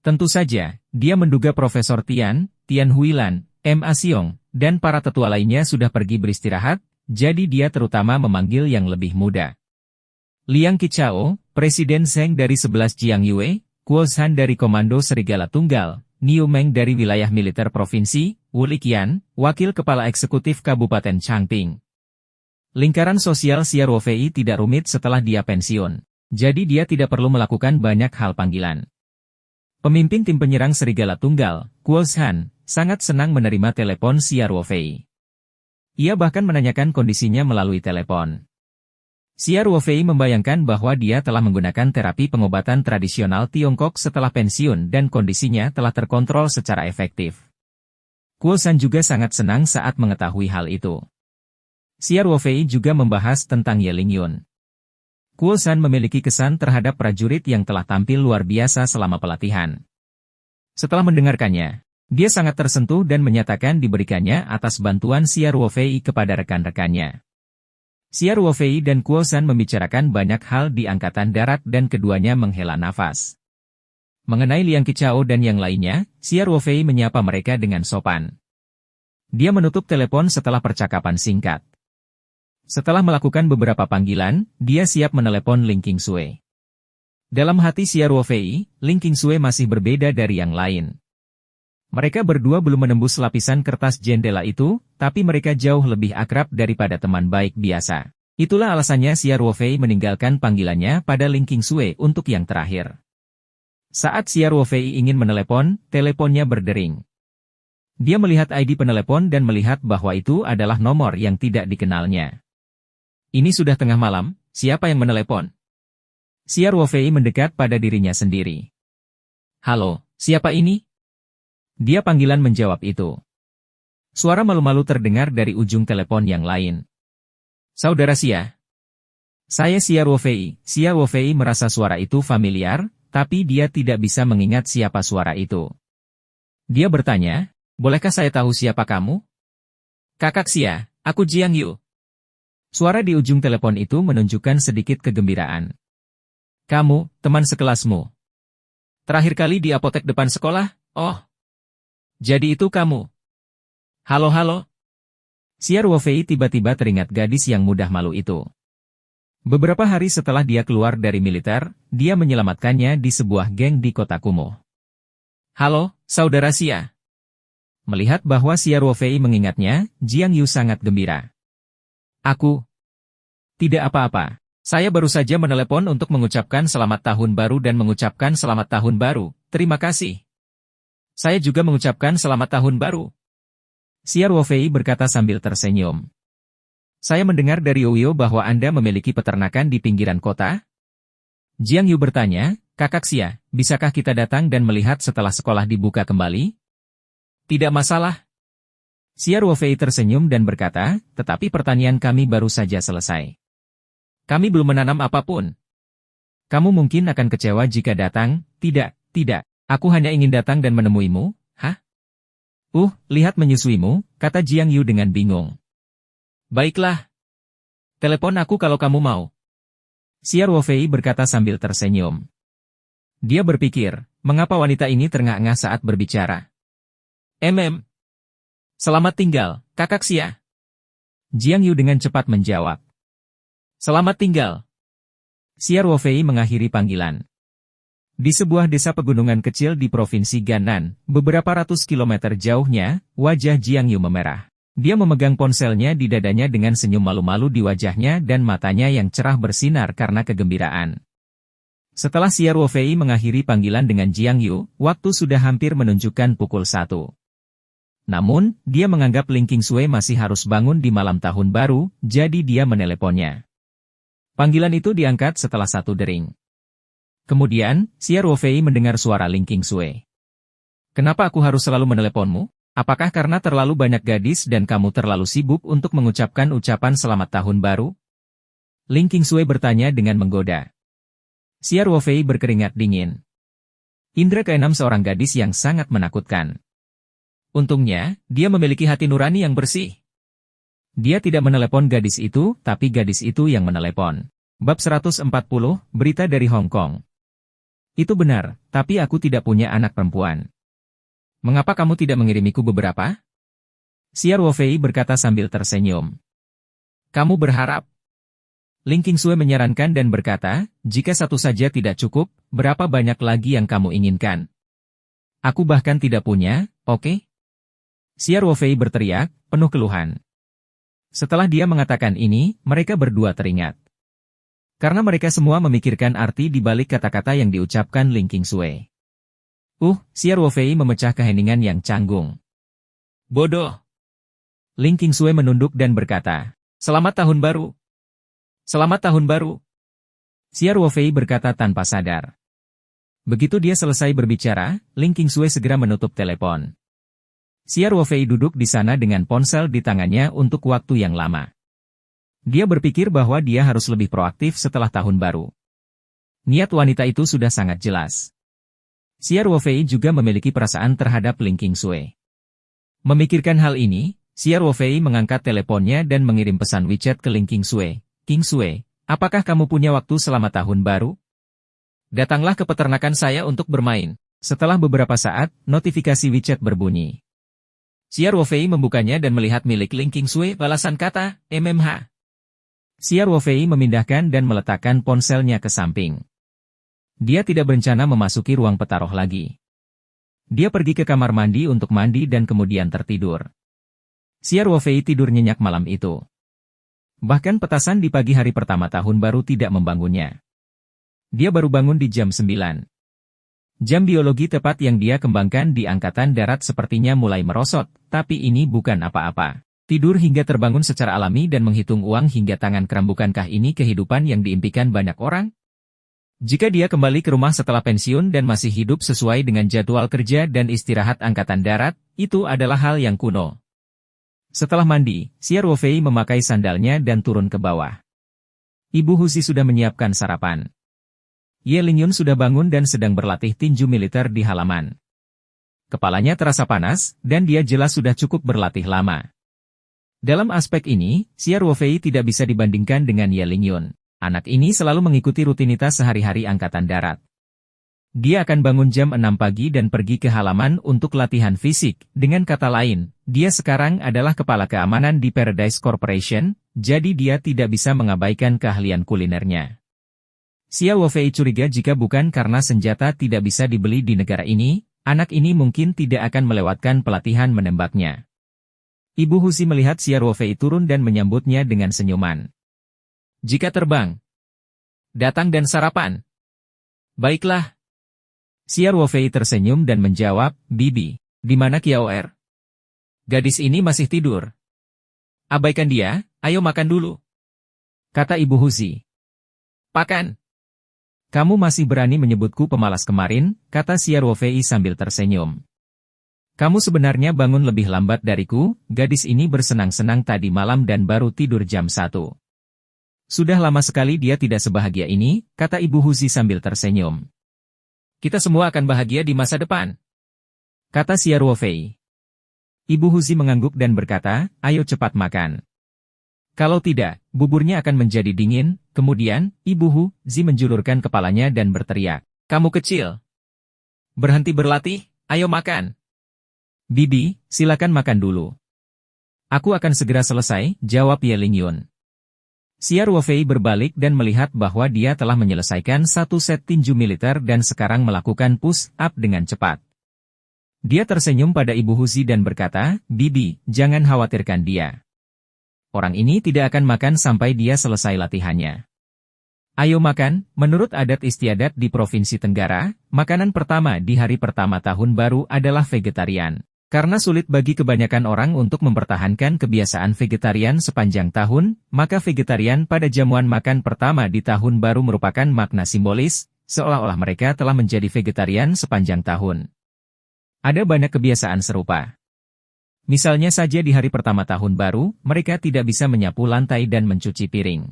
Tentu saja, dia menduga Profesor Tian Huilan, Ma Xiong, dan para tetua lainnya sudah pergi beristirahat, jadi dia terutama memanggil yang lebih muda. Liang Qichao, Presiden Zheng dari 11 Jiangyue, Guo Zhan dari Komando Serigala Tunggal, Niu Meng dari Wilayah Militer Provinsi, Wu Liqian, Wakil Kepala Eksekutif Kabupaten Changping. Lingkaran sosial Xia Ruofei tidak rumit setelah dia pensiun, jadi dia tidak perlu melakukan banyak hal panggilan. Pemimpin tim penyerang Serigala Tunggal, Guo Zhan, sangat senang menerima telepon Xia Ruofei. Ia bahkan menanyakan kondisinya melalui telepon. Xia Ruofei membayangkan bahwa dia telah menggunakan terapi pengobatan tradisional Tiongkok setelah pensiun dan kondisinya telah terkontrol secara efektif. Guo Zhan juga sangat senang saat mengetahui hal itu. Xia Ruofei juga membahas tentang Ye Lingyun. Guo Zhan memiliki kesan terhadap prajurit yang telah tampil luar biasa selama pelatihan. Setelah mendengarkannya, dia sangat tersentuh dan menyatakan diberikannya atas bantuan Xia Ruofei kepada rekan-rekannya. Xia Ruofei dan Guo Zhan membicarakan banyak hal di Angkatan Darat dan keduanya menghela nafas. Mengenai Liang Qichao dan yang lainnya, Xia Ruofei menyapa mereka dengan sopan. Dia menutup telepon setelah percakapan singkat. Setelah melakukan beberapa panggilan, dia siap menelepon Ling Qingsui. Dalam hati Xia Ruofei, Ling Qingsui masih berbeda dari yang lain. Mereka berdua belum menembus lapisan kertas jendela itu, tapi mereka jauh lebih akrab daripada teman baik biasa. Itulah alasannya Xia Ruofei meninggalkan panggilannya pada Ling Qingsui untuk yang terakhir. Saat Xia Ruofei ingin menelepon, teleponnya berdering. Dia melihat ID penelepon dan melihat bahwa itu adalah nomor yang tidak dikenalnya. Ini sudah tengah malam, siapa yang menelepon? Xia Ruofei mendekat pada dirinya sendiri. Halo, siapa ini? Dia panggilan menjawab itu. Suara malu-malu terdengar dari ujung telepon yang lain. Saudara Xia. Saya Xia Ruofei. Xia Ruofei merasa suara itu familiar, tapi dia tidak bisa mengingat siapa suara itu. Dia bertanya, bolehkah saya tahu siapa kamu? Kakak Xia, aku Jiang Yu. Suara di ujung telepon itu menunjukkan sedikit kegembiraan. Kamu, teman sekelasmu. Terakhir kali di apotek depan sekolah, oh. Jadi itu kamu. Halo. Xia Ruofei tiba-tiba teringat gadis yang mudah malu itu. Beberapa hari setelah dia keluar dari militer, dia menyelamatkannya di sebuah geng di kota kumuh. Halo, saudara Xia. Melihat bahwa Xia Ruofei mengingatnya, Jiang Yu sangat gembira. Aku. Tidak apa-apa. Saya baru saja menelepon untuk mengucapkan selamat tahun baru dan mengucapkan selamat tahun baru. Terima kasih. Saya juga mengucapkan selamat tahun baru. Xia Ruofei berkata sambil tersenyum. Saya mendengar dari Uyo bahwa Anda memiliki peternakan di pinggiran kota? Jiang Yu bertanya, Kakak Xia, bisakah kita datang dan melihat setelah sekolah dibuka kembali? Tidak masalah. Xia Ruofei tersenyum dan berkata, tetapi pertanian kami baru saja selesai. Kami belum menanam apapun. Kamu mungkin akan kecewa jika datang, tidak. Aku hanya ingin datang dan menemuimu, hah? Lihat menyusuimu, kata Jiang Yu dengan bingung. Baiklah. Telepon aku kalau kamu mau. Xia Ruofei berkata sambil tersenyum. Dia berpikir, mengapa wanita ini terengah-engah saat berbicara. Selamat tinggal, kakak Xia. Jiang Yu dengan cepat menjawab. Selamat tinggal. Xia Ruofei mengakhiri panggilan. Di sebuah desa pegunungan kecil di Provinsi Gannan, beberapa ratus kilometer jauhnya, wajah Jiang Yu memerah. Dia memegang ponselnya di dadanya dengan senyum malu-malu di wajahnya dan matanya yang cerah bersinar karena kegembiraan. Setelah Xia Ruofei mengakhiri panggilan dengan Jiang Yu, waktu sudah hampir menunjukkan pukul 1. Namun, dia menganggap Ling Qingsui masih harus bangun di malam tahun baru, jadi dia meneleponnya. Panggilan itu diangkat setelah 1 dering. Kemudian, Xia Ruofei mendengar suara Ling Qingsui. "Kenapa aku harus selalu meneleponmu? Apakah karena terlalu banyak gadis dan kamu terlalu sibuk untuk mengucapkan ucapan selamat tahun baru?" Ling Qingsui bertanya dengan menggoda. Xia Ruofei berkeringat dingin. Indra keenam seorang gadis yang sangat menakutkan. Untungnya, dia memiliki hati nurani yang bersih. Dia tidak menelepon gadis itu, tapi gadis itu yang menelepon. Bab 140, berita dari Hong Kong. "Itu benar, tapi aku tidak punya anak perempuan. Mengapa kamu tidak mengirimiku beberapa?" Xia Ruofei berkata sambil tersenyum. "Kamu berharap?" Ling Qingsui menyarankan dan berkata, "Jika satu saja tidak cukup, berapa banyak lagi yang kamu inginkan?" "Aku bahkan tidak punya, oke?" Xia Ruofei berteriak, penuh keluhan. Setelah dia mengatakan ini, mereka berdua teringat. Karena mereka semua memikirkan arti di balik kata-kata yang diucapkan Ling Qingsui. Xia Ruofei memecah keheningan yang canggung. "Bodoh!" Ling Qingsui menunduk dan berkata, "Selamat tahun baru! Selamat tahun baru!" Xia Ruofei berkata tanpa sadar. Begitu dia selesai berbicara, Ling Qingsui segera menutup telepon. Xia Ruofei duduk di sana dengan ponsel di tangannya untuk waktu yang lama. Dia berpikir bahwa dia harus lebih proaktif setelah tahun baru. Niat wanita itu sudah sangat jelas. Xia Ruofei juga memiliki perasaan terhadap Ling Qingsui. Memikirkan hal ini, Xia Ruofei mengangkat teleponnya dan mengirim pesan WeChat ke Ling Qingsui. "Qingsui, apakah kamu punya waktu selama tahun baru? Datanglah ke peternakan saya untuk bermain." Setelah beberapa saat, notifikasi WeChat berbunyi. Xia Ruofei membukanya dan melihat milik Ling Qingsui, balasan kata, "MMH." Xia Ruofei memindahkan dan meletakkan ponselnya ke samping. Dia tidak berencana memasuki ruang petaroh lagi. Dia pergi ke kamar mandi untuk mandi dan kemudian tertidur. Xia Ruofei tidur nyenyak malam itu. Bahkan petasan di pagi hari pertama tahun baru tidak membangunnya. Dia baru bangun di jam 9. Jam biologi tepat yang dia kembangkan di Angkatan Darat sepertinya mulai merosot, tapi ini bukan apa-apa. Tidur hingga terbangun secara alami dan menghitung uang hingga tangan kram, bukankah ini kehidupan yang diimpikan banyak orang? Jika dia kembali ke rumah setelah pensiun dan masih hidup sesuai dengan jadwal kerja dan istirahat Angkatan Darat, itu adalah hal yang kuno. Setelah mandi, Xia Ruofei memakai sandalnya dan turun ke bawah. Ibu Husi sudah menyiapkan sarapan. Ye Lingyun sudah bangun dan sedang berlatih tinju militer di halaman. Kepalanya terasa panas, dan dia jelas sudah cukup berlatih lama. Dalam aspek ini, Xia Ruofei tidak bisa dibandingkan dengan Ye Lingyun. Anak ini selalu mengikuti rutinitas sehari-hari Angkatan Darat. Dia akan bangun jam 6 pagi dan pergi ke halaman untuk latihan fisik. Dengan kata lain, dia sekarang adalah kepala keamanan di Paradise Corporation, jadi dia tidak bisa mengabaikan keahlian kulinernya. Xia Ruofei curiga jika bukan karena senjata tidak bisa dibeli di negara ini, anak ini mungkin tidak akan melewatkan pelatihan menembaknya. Ibu Husi melihat Xia Ruofei turun dan menyambutnya dengan senyuman. "Jika terbang, datang dan sarapan." "Baiklah." Xia Ruofei tersenyum dan menjawab, "Bibi, di mana Kiaoer? Gadis ini masih tidur." "Abaikan dia, ayo makan dulu," kata Ibu Husi. "Pakan." "Kamu masih berani menyebutku pemalas kemarin," kata Xia Ruofei sambil tersenyum. "Kamu sebenarnya bangun lebih lambat dariku, gadis ini bersenang-senang tadi malam dan baru tidur jam 1. Sudah lama sekali dia tidak sebahagia ini," kata Ibu Husi sambil tersenyum. "Kita semua akan bahagia di masa depan," kata Xia Ruofei. Ibu Husi mengangguk dan berkata, "Ayo cepat makan. Kalau tidak, buburnya akan menjadi dingin." Kemudian, Ibu Husi menjulurkan kepalanya dan berteriak, "Kamu kecil. Berhenti berlatih, ayo makan." "Bibi, silakan makan dulu." "Aku akan segera selesai," jawab Ye Lingyun. Xia Ruofei berbalik dan melihat bahwa dia telah menyelesaikan satu set tinju militer dan sekarang melakukan push-up dengan cepat. Dia tersenyum pada Ibu Husi dan berkata, "Bibi, jangan khawatirkan dia. Orang ini tidak akan makan sampai dia selesai latihannya." Ayo makan, menurut adat istiadat di Provinsi Tenggara, makanan pertama di hari pertama tahun baru adalah vegetarian. Karena sulit bagi kebanyakan orang untuk mempertahankan kebiasaan vegetarian sepanjang tahun, maka vegetarian pada jamuan makan pertama di tahun baru merupakan makna simbolis, seolah-olah mereka telah menjadi vegetarian sepanjang tahun. Ada banyak kebiasaan serupa. Misalnya saja di hari pertama tahun baru, mereka tidak bisa menyapu lantai dan mencuci piring.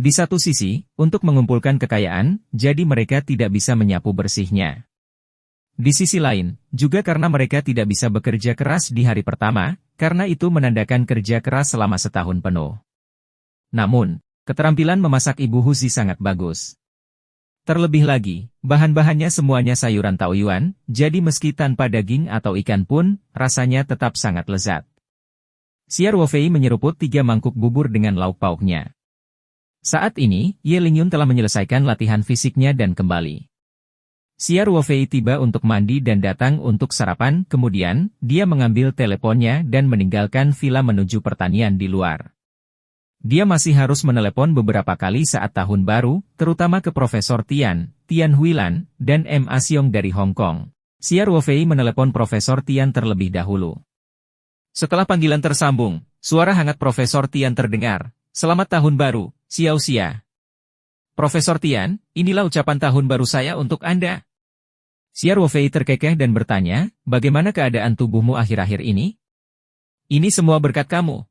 Di satu sisi, untuk mengumpulkan kekayaan, jadi mereka tidak bisa menyapu bersihnya. Di sisi lain, juga karena mereka tidak bisa bekerja keras di hari pertama, karena itu menandakan kerja keras selama setahun penuh. Namun, keterampilan memasak Ibu Huzi sangat bagus. Terlebih lagi, bahan-bahannya semuanya sayuran taoyuan, jadi meski tanpa daging atau ikan pun, rasanya tetap sangat lezat. Xia Ruofei menyeruput 3 mangkuk bubur dengan lauk pauknya. Saat ini, Ye Lingyun telah menyelesaikan latihan fisiknya dan kembali. Xia Ruofei tiba untuk mandi dan datang untuk sarapan, kemudian, dia mengambil teleponnya dan meninggalkan villa menuju pertanian di luar. Dia masih harus menelepon beberapa kali saat tahun baru, terutama ke Profesor Tian Huilan, dan Ma Xiong dari Hong Kong. Xia Ruofei menelepon Profesor Tian terlebih dahulu. Setelah panggilan tersambung, suara hangat Profesor Tian terdengar. Selamat tahun baru, Xiao Xia. Profesor Tian, inilah ucapan tahun baru saya untuk Anda. Xia Ruofei terkekeh dan bertanya, bagaimana keadaan tubuhmu akhir-akhir ini? Ini semua berkat kamu.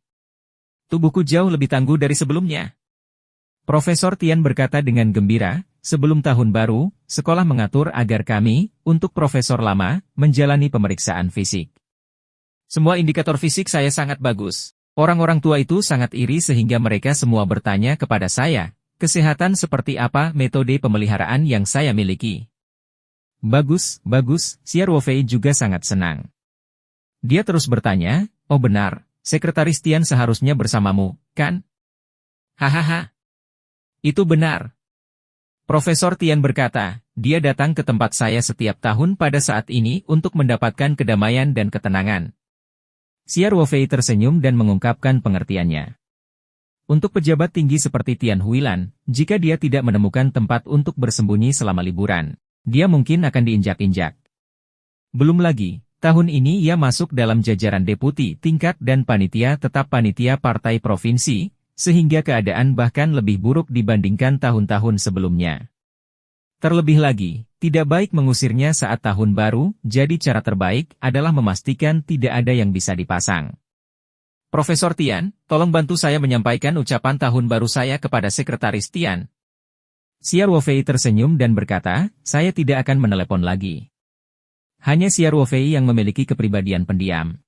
Tubuhku jauh lebih tangguh dari sebelumnya. Profesor Tian berkata dengan gembira, sebelum tahun baru, sekolah mengatur agar kami, untuk profesor lama, menjalani pemeriksaan fisik. Semua indikator fisik saya sangat bagus. Orang-orang tua itu sangat iri sehingga mereka semua bertanya kepada saya, kesehatan seperti apa metode pemeliharaan yang saya miliki. Bagus, Xia Ruofei juga sangat senang. Dia terus bertanya, oh benar, Sekretaris Tian seharusnya bersamamu, kan? Hahaha. Itu benar. Profesor Tian berkata, dia datang ke tempat saya setiap tahun pada saat ini untuk mendapatkan kedamaian dan ketenangan. Xia Ruofei tersenyum dan mengungkapkan pengertiannya. Untuk pejabat tinggi seperti Tian Huilan, jika dia tidak menemukan tempat untuk bersembunyi selama liburan, dia mungkin akan diinjak-injak. Belum lagi, tahun ini ia masuk dalam jajaran deputi tingkat dan panitia tetap panitia partai provinsi, sehingga keadaan bahkan lebih buruk dibandingkan tahun-tahun sebelumnya. Terlebih lagi, tidak baik mengusirnya saat tahun baru, jadi cara terbaik adalah memastikan tidak ada yang bisa dipasang. Profesor Tian, tolong bantu saya menyampaikan ucapan tahun baru saya kepada Sekretaris Tian. Xia Ruofei tersenyum dan berkata, saya tidak akan menelepon lagi. Hanya Xia Ruofei yang memiliki kepribadian pendiam.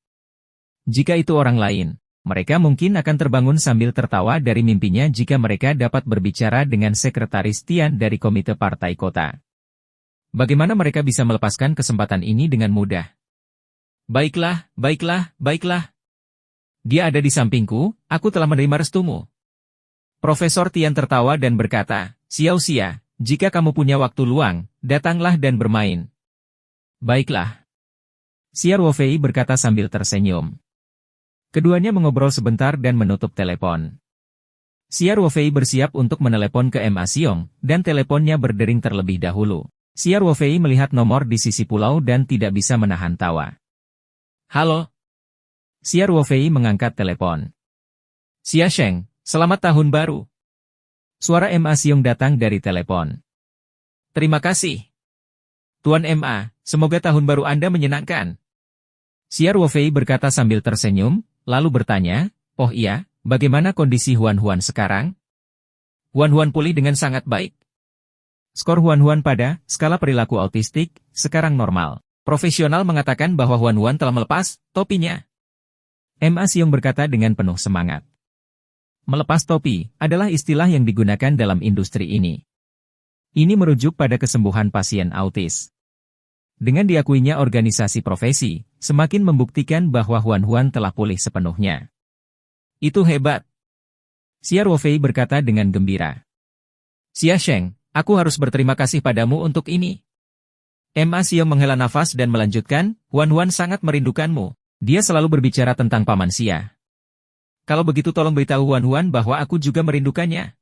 Jika itu orang lain, mereka mungkin akan terbangun sambil tertawa dari mimpinya jika mereka dapat berbicara dengan Sekretaris Tian dari Komite Partai Kota. Bagaimana mereka bisa melepaskan kesempatan ini dengan mudah? Baiklah. Dia ada di sampingku, aku telah menerima restumu. Profesor Tian tertawa dan berkata, Xiao Xia, jika kamu punya waktu luang, datanglah dan bermain. Baiklah. Xia Ruofei berkata sambil tersenyum. Keduanya mengobrol sebentar dan menutup telepon. Xia Ruofei bersiap untuk menelepon ke Ma Xiong, dan teleponnya berdering terlebih dahulu. Xia Ruofei melihat nomor di sisi pulau dan tidak bisa menahan tawa. Halo. Xia Ruofei mengangkat telepon. Xia Sheng, selamat tahun baru. Suara Ma Xiong datang dari telepon. Terima kasih. Tuan Ma, semoga tahun baru Anda menyenangkan. Xia Ruofei berkata sambil tersenyum, lalu bertanya, oh iya, bagaimana kondisi Huan sekarang? Huan pulih dengan sangat baik. Skor Huan pada skala perilaku autistik sekarang normal. Profesional mengatakan bahwa Huan telah melepas topinya. Ma Xiong berkata dengan penuh semangat. Melepas topi adalah istilah yang digunakan dalam industri ini. Ini merujuk pada kesembuhan pasien autis. Dengan diakuinya organisasi profesi, semakin membuktikan bahwa Huan telah pulih sepenuhnya. Itu hebat. Xia Ruofei berkata dengan gembira. Xia Sheng, aku harus berterima kasih padamu untuk ini. Ma Xiong menghela nafas dan melanjutkan, Huan sangat merindukanmu. Dia selalu berbicara tentang Paman Xia. Kalau begitu tolong beritahu Huan bahwa aku juga merindukannya.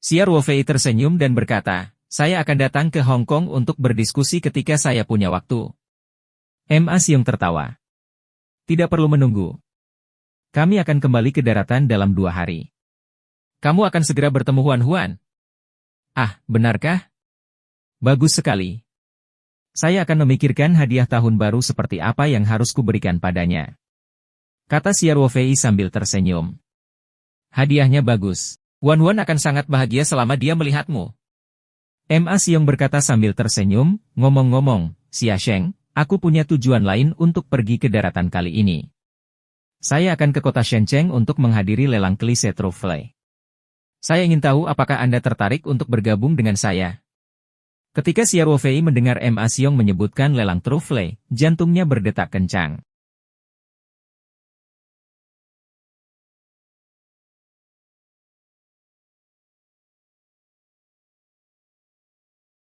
Xia Ruofei tersenyum dan berkata, saya akan datang ke Hong Kong untuk berdiskusi ketika saya punya waktu. Ma Xiong tertawa. Tidak perlu menunggu. Kami akan kembali ke daratan dalam 2 hari. Kamu akan segera bertemu Huan Huan. Ah, benarkah? Bagus sekali. Saya akan memikirkan hadiah tahun baru seperti apa yang harus kuberikan padanya. Kata Xia Ruofei sambil tersenyum. Hadiahnya bagus. Huan Huan akan sangat bahagia selama dia melihatmu. Ma Xiong berkata sambil tersenyum, ngomong-ngomong, Xia Sheng, aku punya tujuan lain untuk pergi ke daratan kali ini. Saya akan ke kota Shenzhen untuk menghadiri lelang klise Truffle. Saya ingin tahu apakah Anda tertarik untuk bergabung dengan saya. Ketika Xia Ruofei mendengar Ma Xiong menyebutkan lelang Truffle, jantungnya berdetak kencang.